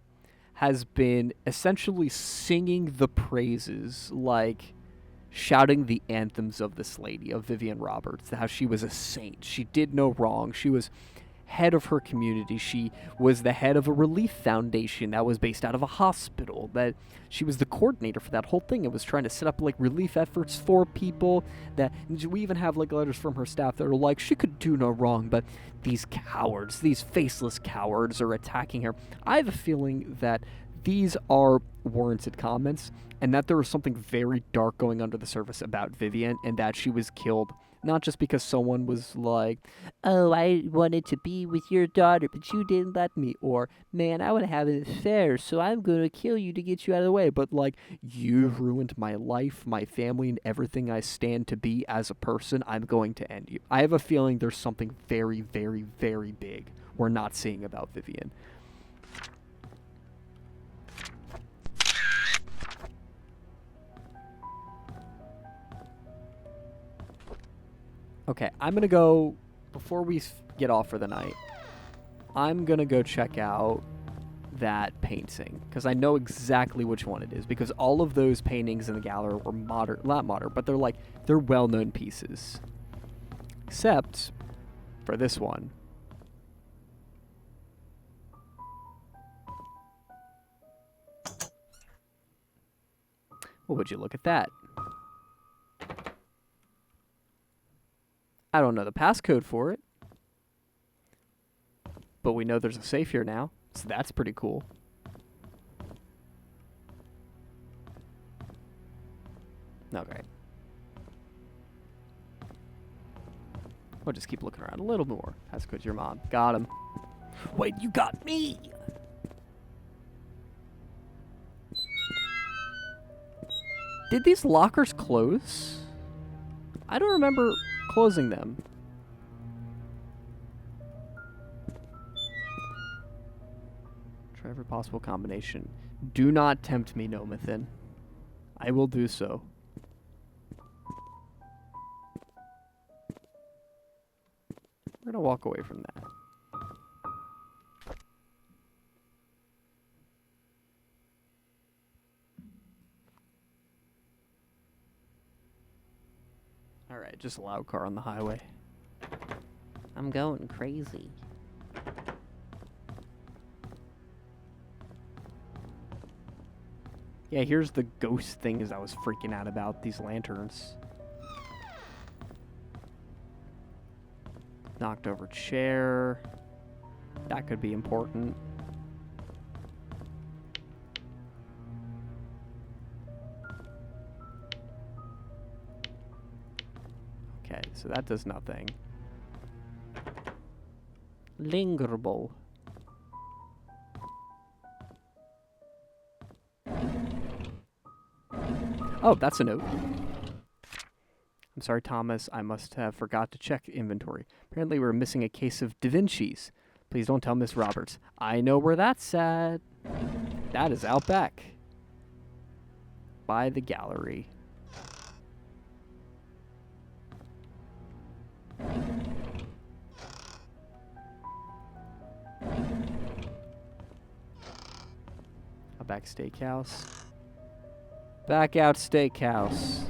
has been essentially singing the praises, like shouting the anthems of this lady, of Vivian Roberts, how she was a saint. She did no wrong. She was head of her community. She was the head of a relief foundation that was based out of a hospital. That she was the coordinator for that whole thing. It was trying to set up like relief efforts for people. That we even have like letters from her staff that are like, she could do no wrong, but these cowards, these faceless cowards are attacking her. I have a feeling that these are warranted comments and that there was something very dark going under the surface about Vivian and that she was killed. Not just because someone was like, oh, I wanted to be with your daughter, but you didn't let me. Or, man, I want to have an affair, so I'm going to kill you to get you out of the way. But, like, you ruined my life, my family, and everything I stand to be as a person. I'm going to end you. I have a feeling there's something very, very, very big we're not seeing about Vivian. Okay, I'm going to go, before we get off for the night, I'm going to go check out that painting, because I know exactly which one it is, because all of those paintings in the gallery were modern, not modern, but they're well-known pieces. Except for this one. Well, would you look at that? I don't know the passcode for it, but we know there's a safe here now, so that's pretty cool. Okay. We'll just keep looking around a little more. Passcode's your mom. Got him. Wait, you got me! Did these lockers close? I don't remember closing them. Try every possible combination. Do not tempt me, Nomathan. I will do so. We're gonna walk away from that. Alright, just a loud car on the highway. I'm going crazy. Yeah, here's the ghost things I was freaking out about, these lanterns. Knocked over chair. That could be important. so that does nothing. Lingerable. Oh, that's a note. I'm sorry, Thomas. I must have forgot to check inventory. Apparently, we're missing a case of Da Vinci's. Please don't tell Miss Roberts. I know where that's at. That is out back. By the gallery. Back steakhouse. Back out steakhouse.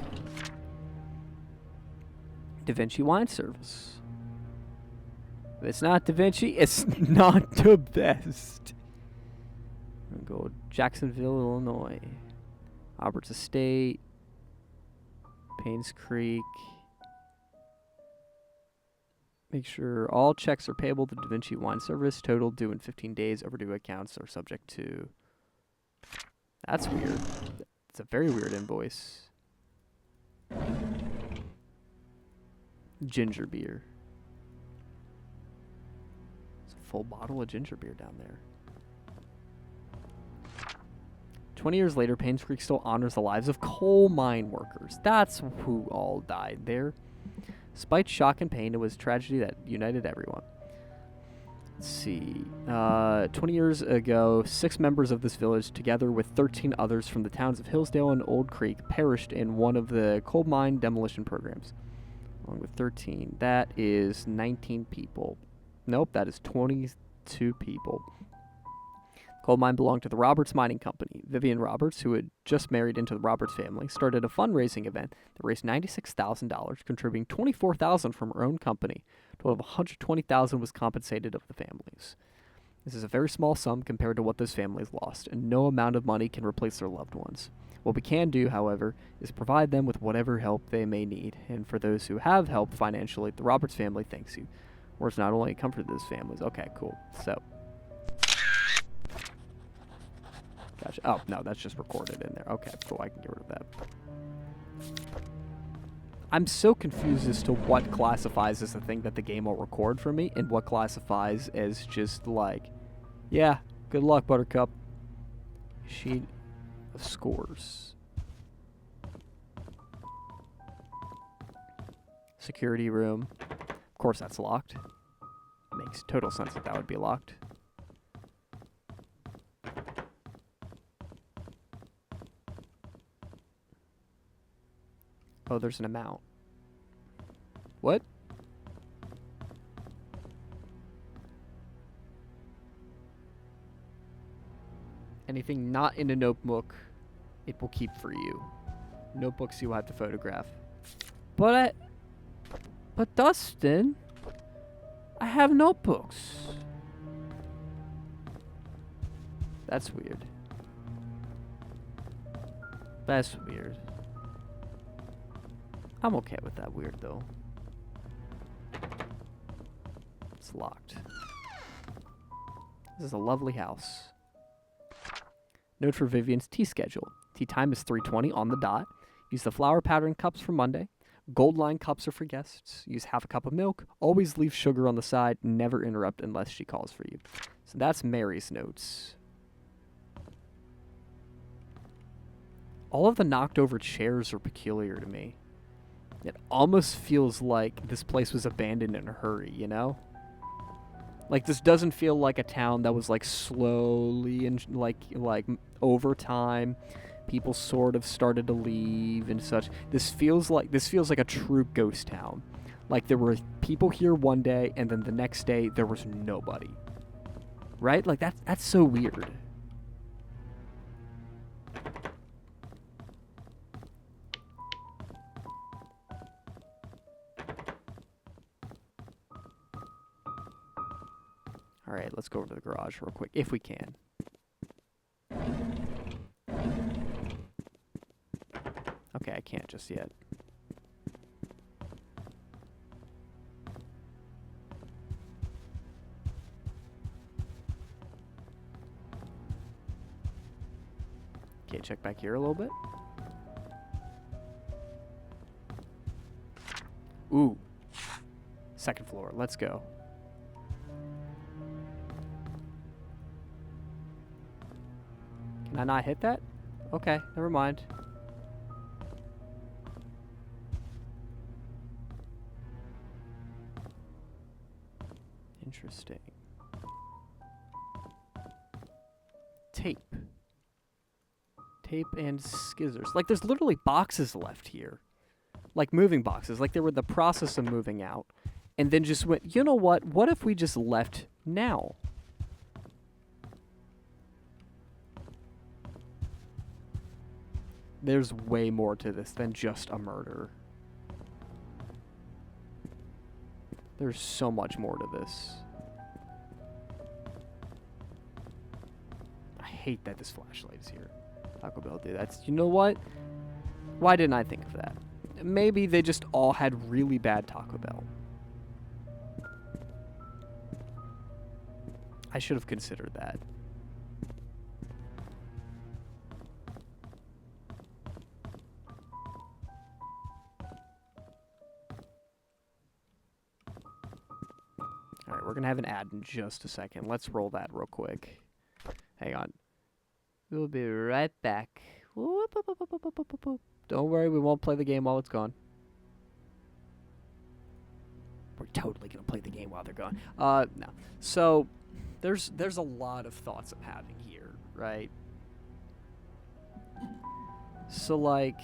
Da Vinci wine service. If it's not Da Vinci, it's not the best. I'm gonna go Jacksonville, Illinois. Albert's Estate. Painscreek. Make sure all checks are payable to Da Vinci wine service. Total due in 15 days. Overdue accounts are subject to... That's weird. It's a very weird invoice. Ginger beer. It's a full bottle of ginger beer down there. 20 years later, Painscreek still honors the lives of coal mine workers. That's who all died there. Despite shock and pain, it was a tragedy that united everyone. Let's see. 20 years ago, 6 members of this village, together with 13 others from the towns of Hillsdale and Old Creek, perished in one of the coal mine demolition programs. Along with 13. That is 19 people. Nope, that is 22 people. Coal mine belonged to the Roberts Mining Company. Vivian Roberts, who had just married into the Roberts family, started a fundraising event that raised $96,000, contributing $24,000 from her own company. A total of $120,000 was compensated of the families. This is a very small sum compared to what those families lost, and no amount of money can replace their loved ones. What we can do, however, is provide them with whatever help they may need, and for those who have helped financially, the Roberts family thanks you. Words not only comfort those families. Okay, cool. So... Gotcha. Oh, no, that's just recorded in there. Okay, cool. I can get rid of that. I'm so confused as to what classifies as the thing that the game will record for me and what classifies as just like, yeah, good luck, Buttercup. Sheet of scores. Security room. Of course that's locked. Makes total sense that that would be locked. Oh, there's an amount. What? Anything not in a notebook, it will keep for you. Notebooks you have to photograph. But Dustin, I have notebooks. That's weird. That's weird. I'm okay with that weird, though. It's locked. This is a lovely house. Note for Vivian's tea schedule. Tea time is 3:20 on the dot. Use the flower pattern cups for Monday. Gold line cups are for guests. Use half a cup of milk. Always leave sugar on the side. Never interrupt unless she calls for you. So that's Mary's notes. All of the knocked over chairs are peculiar to me. It almost feels like this place was abandoned in a hurry, you know? Like, this doesn't feel like a town that was, like, slowly and, like over time, people sort of started to leave and such. This feels like a true ghost town. Like, there were people here one day, and then the next day, there was nobody. Right? Like, that's so weird. Alright, let's go over to the garage real quick, if we can. Okay, I can't just yet. Okay, check back here a little bit. Ooh, Second floor. Let's go. Can I not hit that? Okay, never mind. Interesting. Tape. Tape and scissors. Like, there's literally boxes left here. Like, moving boxes. Like, they were in the process of moving out. And then just went, you know what? What if we just left now? There's way more to this than just a murder. There's so much more to this. I hate that this flashlight is here. Taco Bell, dude. That's, you know what? Why didn't I think of that? Maybe they just all had really bad Taco Bell. I should have considered that. Alright, we're gonna have an ad in just a second. Let's roll that real quick. Hang on. We'll be right back. Whoop, whoop, whoop, whoop, whoop, whoop, whoop. Don't worry, we won't play the game while it's gone. We're totally gonna play the game while they're gone. No. So, there's a lot of thoughts I'm having here, right? So, like,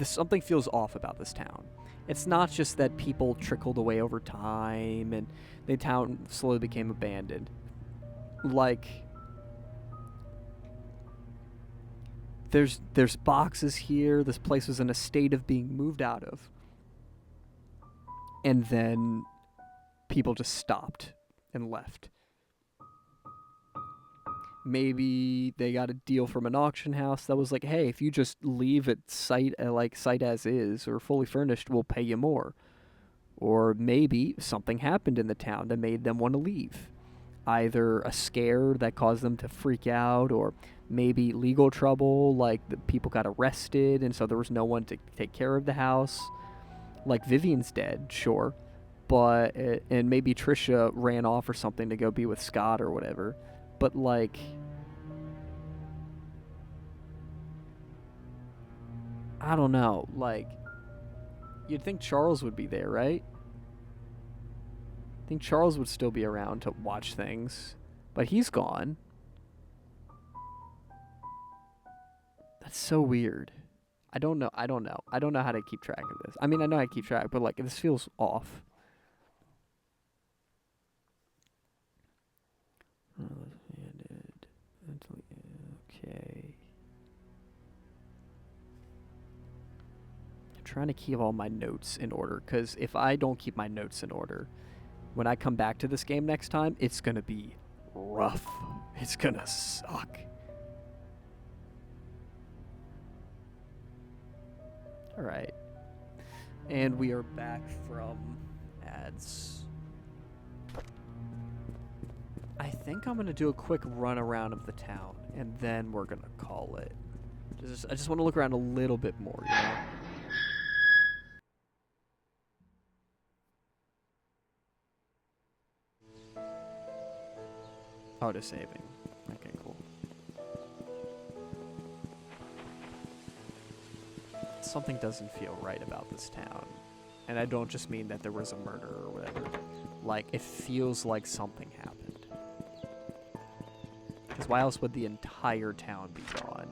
something feels off about this town. It's not just that people trickled away over time and the town slowly became abandoned. Like, there's boxes here. This place was in a state of being moved out of. And then people just stopped and left. Maybe they got a deal from an auction house that was like, hey, if you just leave it site as is or fully furnished, we'll pay you more. Or maybe something happened in the town that made them want to leave. Either a scare that caused them to freak out, or maybe legal trouble, like the people got arrested and so there was no one to take care of the house. Like, Vivian's dead, sure. But, and maybe Trisha ran off or something to go be with Scott or whatever. But, like, I don't know. Like, you'd think Charles would be there, right? I think Charles would still be around to watch things. But he's gone. That's so weird. I don't know how to keep track of this. I mean, I know how to keep track, but, like, this feels off. Okay. I'm trying to keep all my notes in order, because if I don't keep my notes in order, when I come back to this game next time, it's going to be rough. It's going to suck. Alright. And we are back from ads. I think I'm going to do a quick run around of the town, and then we're going to call it. I just want to look around a little bit more, you know? Oh, just saving. Okay, cool. Something doesn't feel right about this town. And I don't just mean that there was a murder or whatever. Like, it feels like something happened. Because why else would the entire town be gone?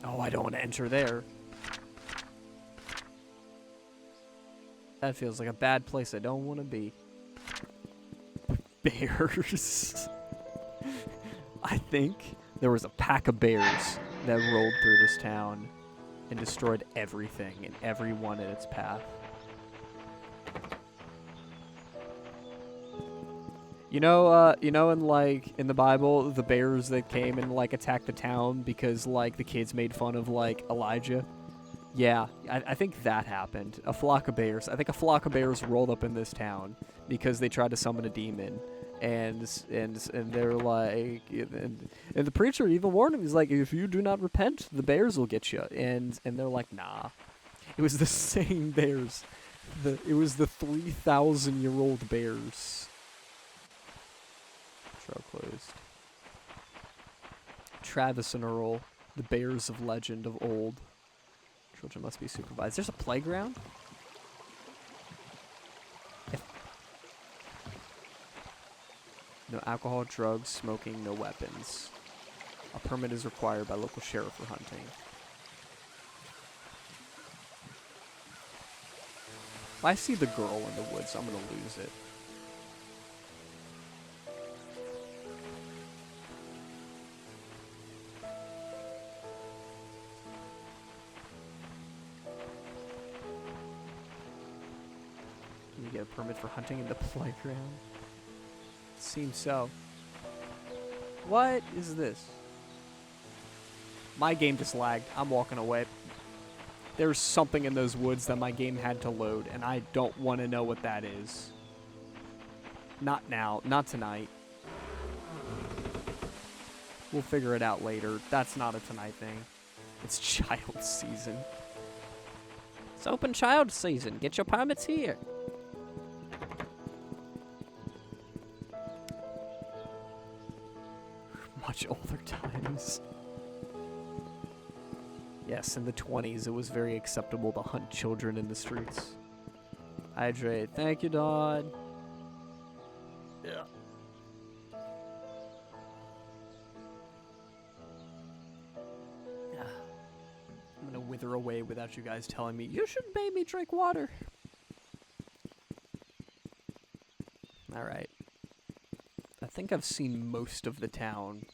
Oh, I don't want to enter there. That feels like a bad place I don't want to be. Bears. I think there was a pack of bears that rolled through this town and destroyed everything and everyone in its path. You know, in the Bible, the bears that came and, like, attacked the town because, like, the kids made fun of, like, Elijah? Yeah, I think that happened. A flock of bears. I think a flock of bears rolled up in this town because they tried to summon a demon, and they're like, and the preacher even warned him. He's like, if you do not repent, the bears will get you. And they're like, nah. It was the same bears. It was the 3,000-year-old bears. Trail closed. Travis and Earl, the bears of legend of old. Children must be supervised. There's a playground? No alcohol, drugs, smoking, no weapons. A permit is required by local sheriff for hunting. If I see the girl in the woods, I'm gonna lose it. Can you get a permit for hunting in the playground? Seems so. What is this? My game just lagged. I'm walking away. There's something in those woods that my game had to load, and I don't want to know what that is. Not now. Not tonight. We'll figure it out later. That's not a tonight thing. It's child season. It's open child season. Get your permits here. Much older times. Yes, in the 20s, it was very acceptable to hunt children in the streets. Hydrate. Thank you, Dawn. Yeah. I'm gonna wither away without you guys telling me, you should make me drink water. Alright. I think I've seen most of the town.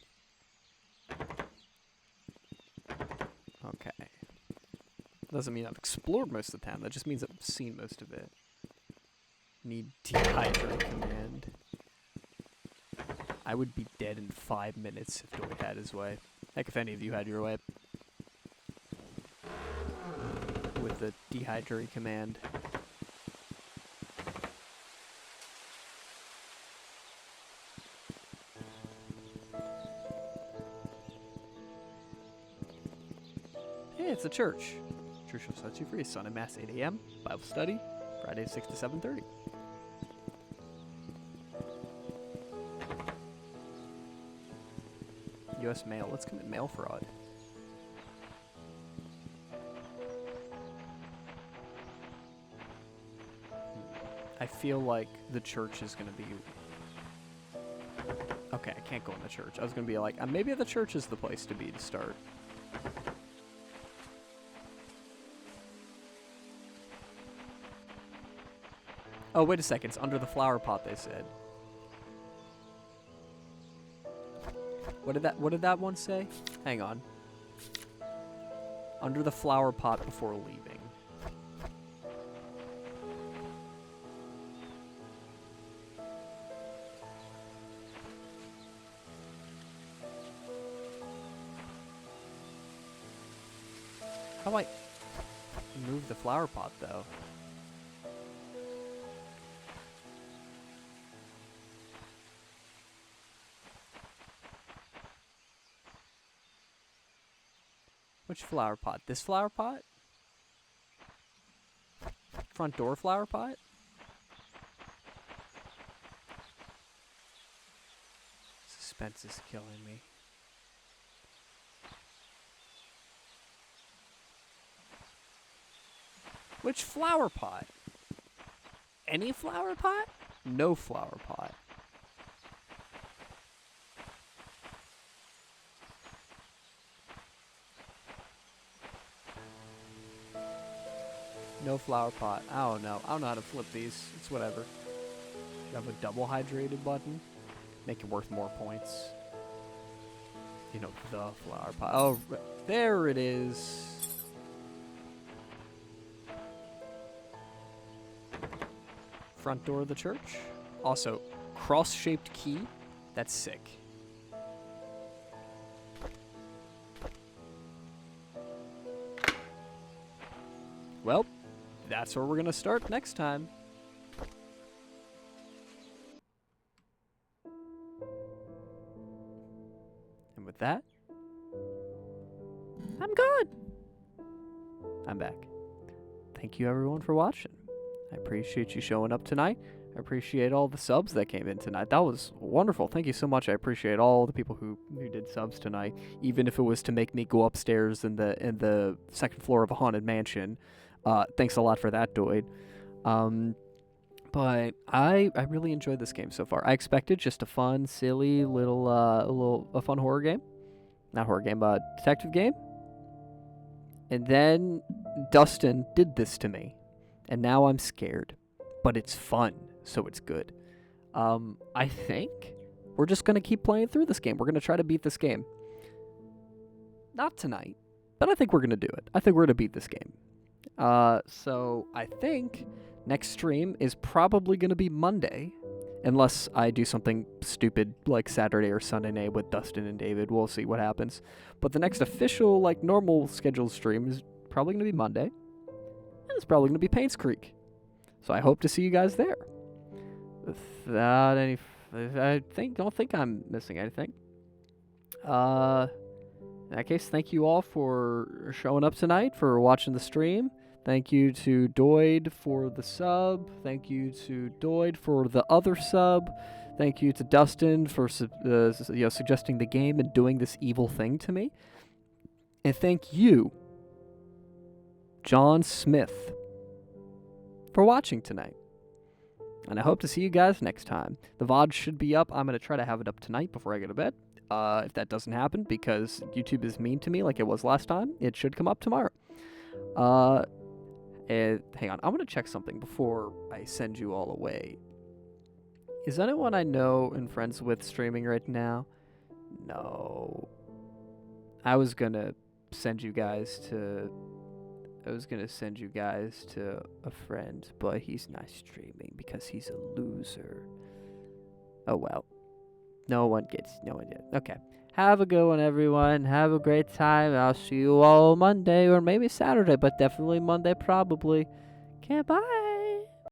Okay. Doesn't mean I've explored most of the town. That just means I've seen most of it. Need dehydrate command. I would be dead in 5 minutes if Dory had his way. Heck, if any of you had your way. With the dehydrate command. Hey, it's a church. Church will set you free. Sunday Mass 8 a.m. Bible study, Friday 6 to 7:30. U.S. mail. Let's commit mail fraud. I feel like the church is going to be... Okay, I can't go in the church. I was going to be like, maybe the church is the place to be to start. Oh, wait a second. It's under the flower pot, they said. What did that one say? Hang on. Under the flower pot before leaving. How do I move the flower pot, though? Which flower pot? This flower pot? Front door flower pot? Suspense is killing me. Which flower pot? Any flower pot? No flower pot. No flower pot. I don't know. I don't know how to flip these. It's whatever. You have a double hydrated button. Make it worth more points. You know, the flower pot. Oh, there it is. Front door of the church. Also, cross-shaped key. That's sick. well, that's where we're going to start next time. And with that, I'm gone. I'm back. Thank you everyone for watching. I appreciate you showing up tonight. I appreciate all the subs that came in tonight. That was wonderful. Thank you so much. I appreciate all the people who did subs tonight, even if it was to make me go upstairs in the second floor of a haunted mansion. Thanks a lot for that, Doid. But I really enjoyed this game so far. I expected just a fun, silly a fun horror game. Not horror game, detective game. And then Dustin did this to me. And now I'm scared. But it's fun, so it's good. I think we're just going to keep playing through this game. We're going to try to beat this game. Not tonight, but I think we're going to do it. I think we're going to beat this game. So I think next stream is probably going to be Monday. Unless I do something stupid like Saturday or Sunday night with Dustin and David. We'll see what happens. But the next official, normal scheduled stream is probably going to be Monday. And it's probably going to be Painscreek. So I hope to see you guys there. Without any... don't think I'm missing anything. In that case, thank you all for showing up tonight, for watching the stream. Thank you to Doid for the sub. Thank you to Doid for the other sub. Thank you to Dustin for suggesting the game and doing this evil thing to me. And thank you, John Smith, for watching tonight. And I hope to see you guys next time. The VOD should be up. I'm going to try to have it up tonight before I go to bed. If that doesn't happen, because YouTube is mean to me like it was last time, it should come up tomorrow. Hang on, I'm going to check something before I send you all away. Is anyone I know and friends with streaming right now? No. I was going to send you guys to a friend, but he's not streaming because he's a loser. Oh well. No one did. Okay. Have a good one, everyone. Have a great time. I'll see you all Monday or maybe Saturday, but definitely Monday probably. Okay, bye.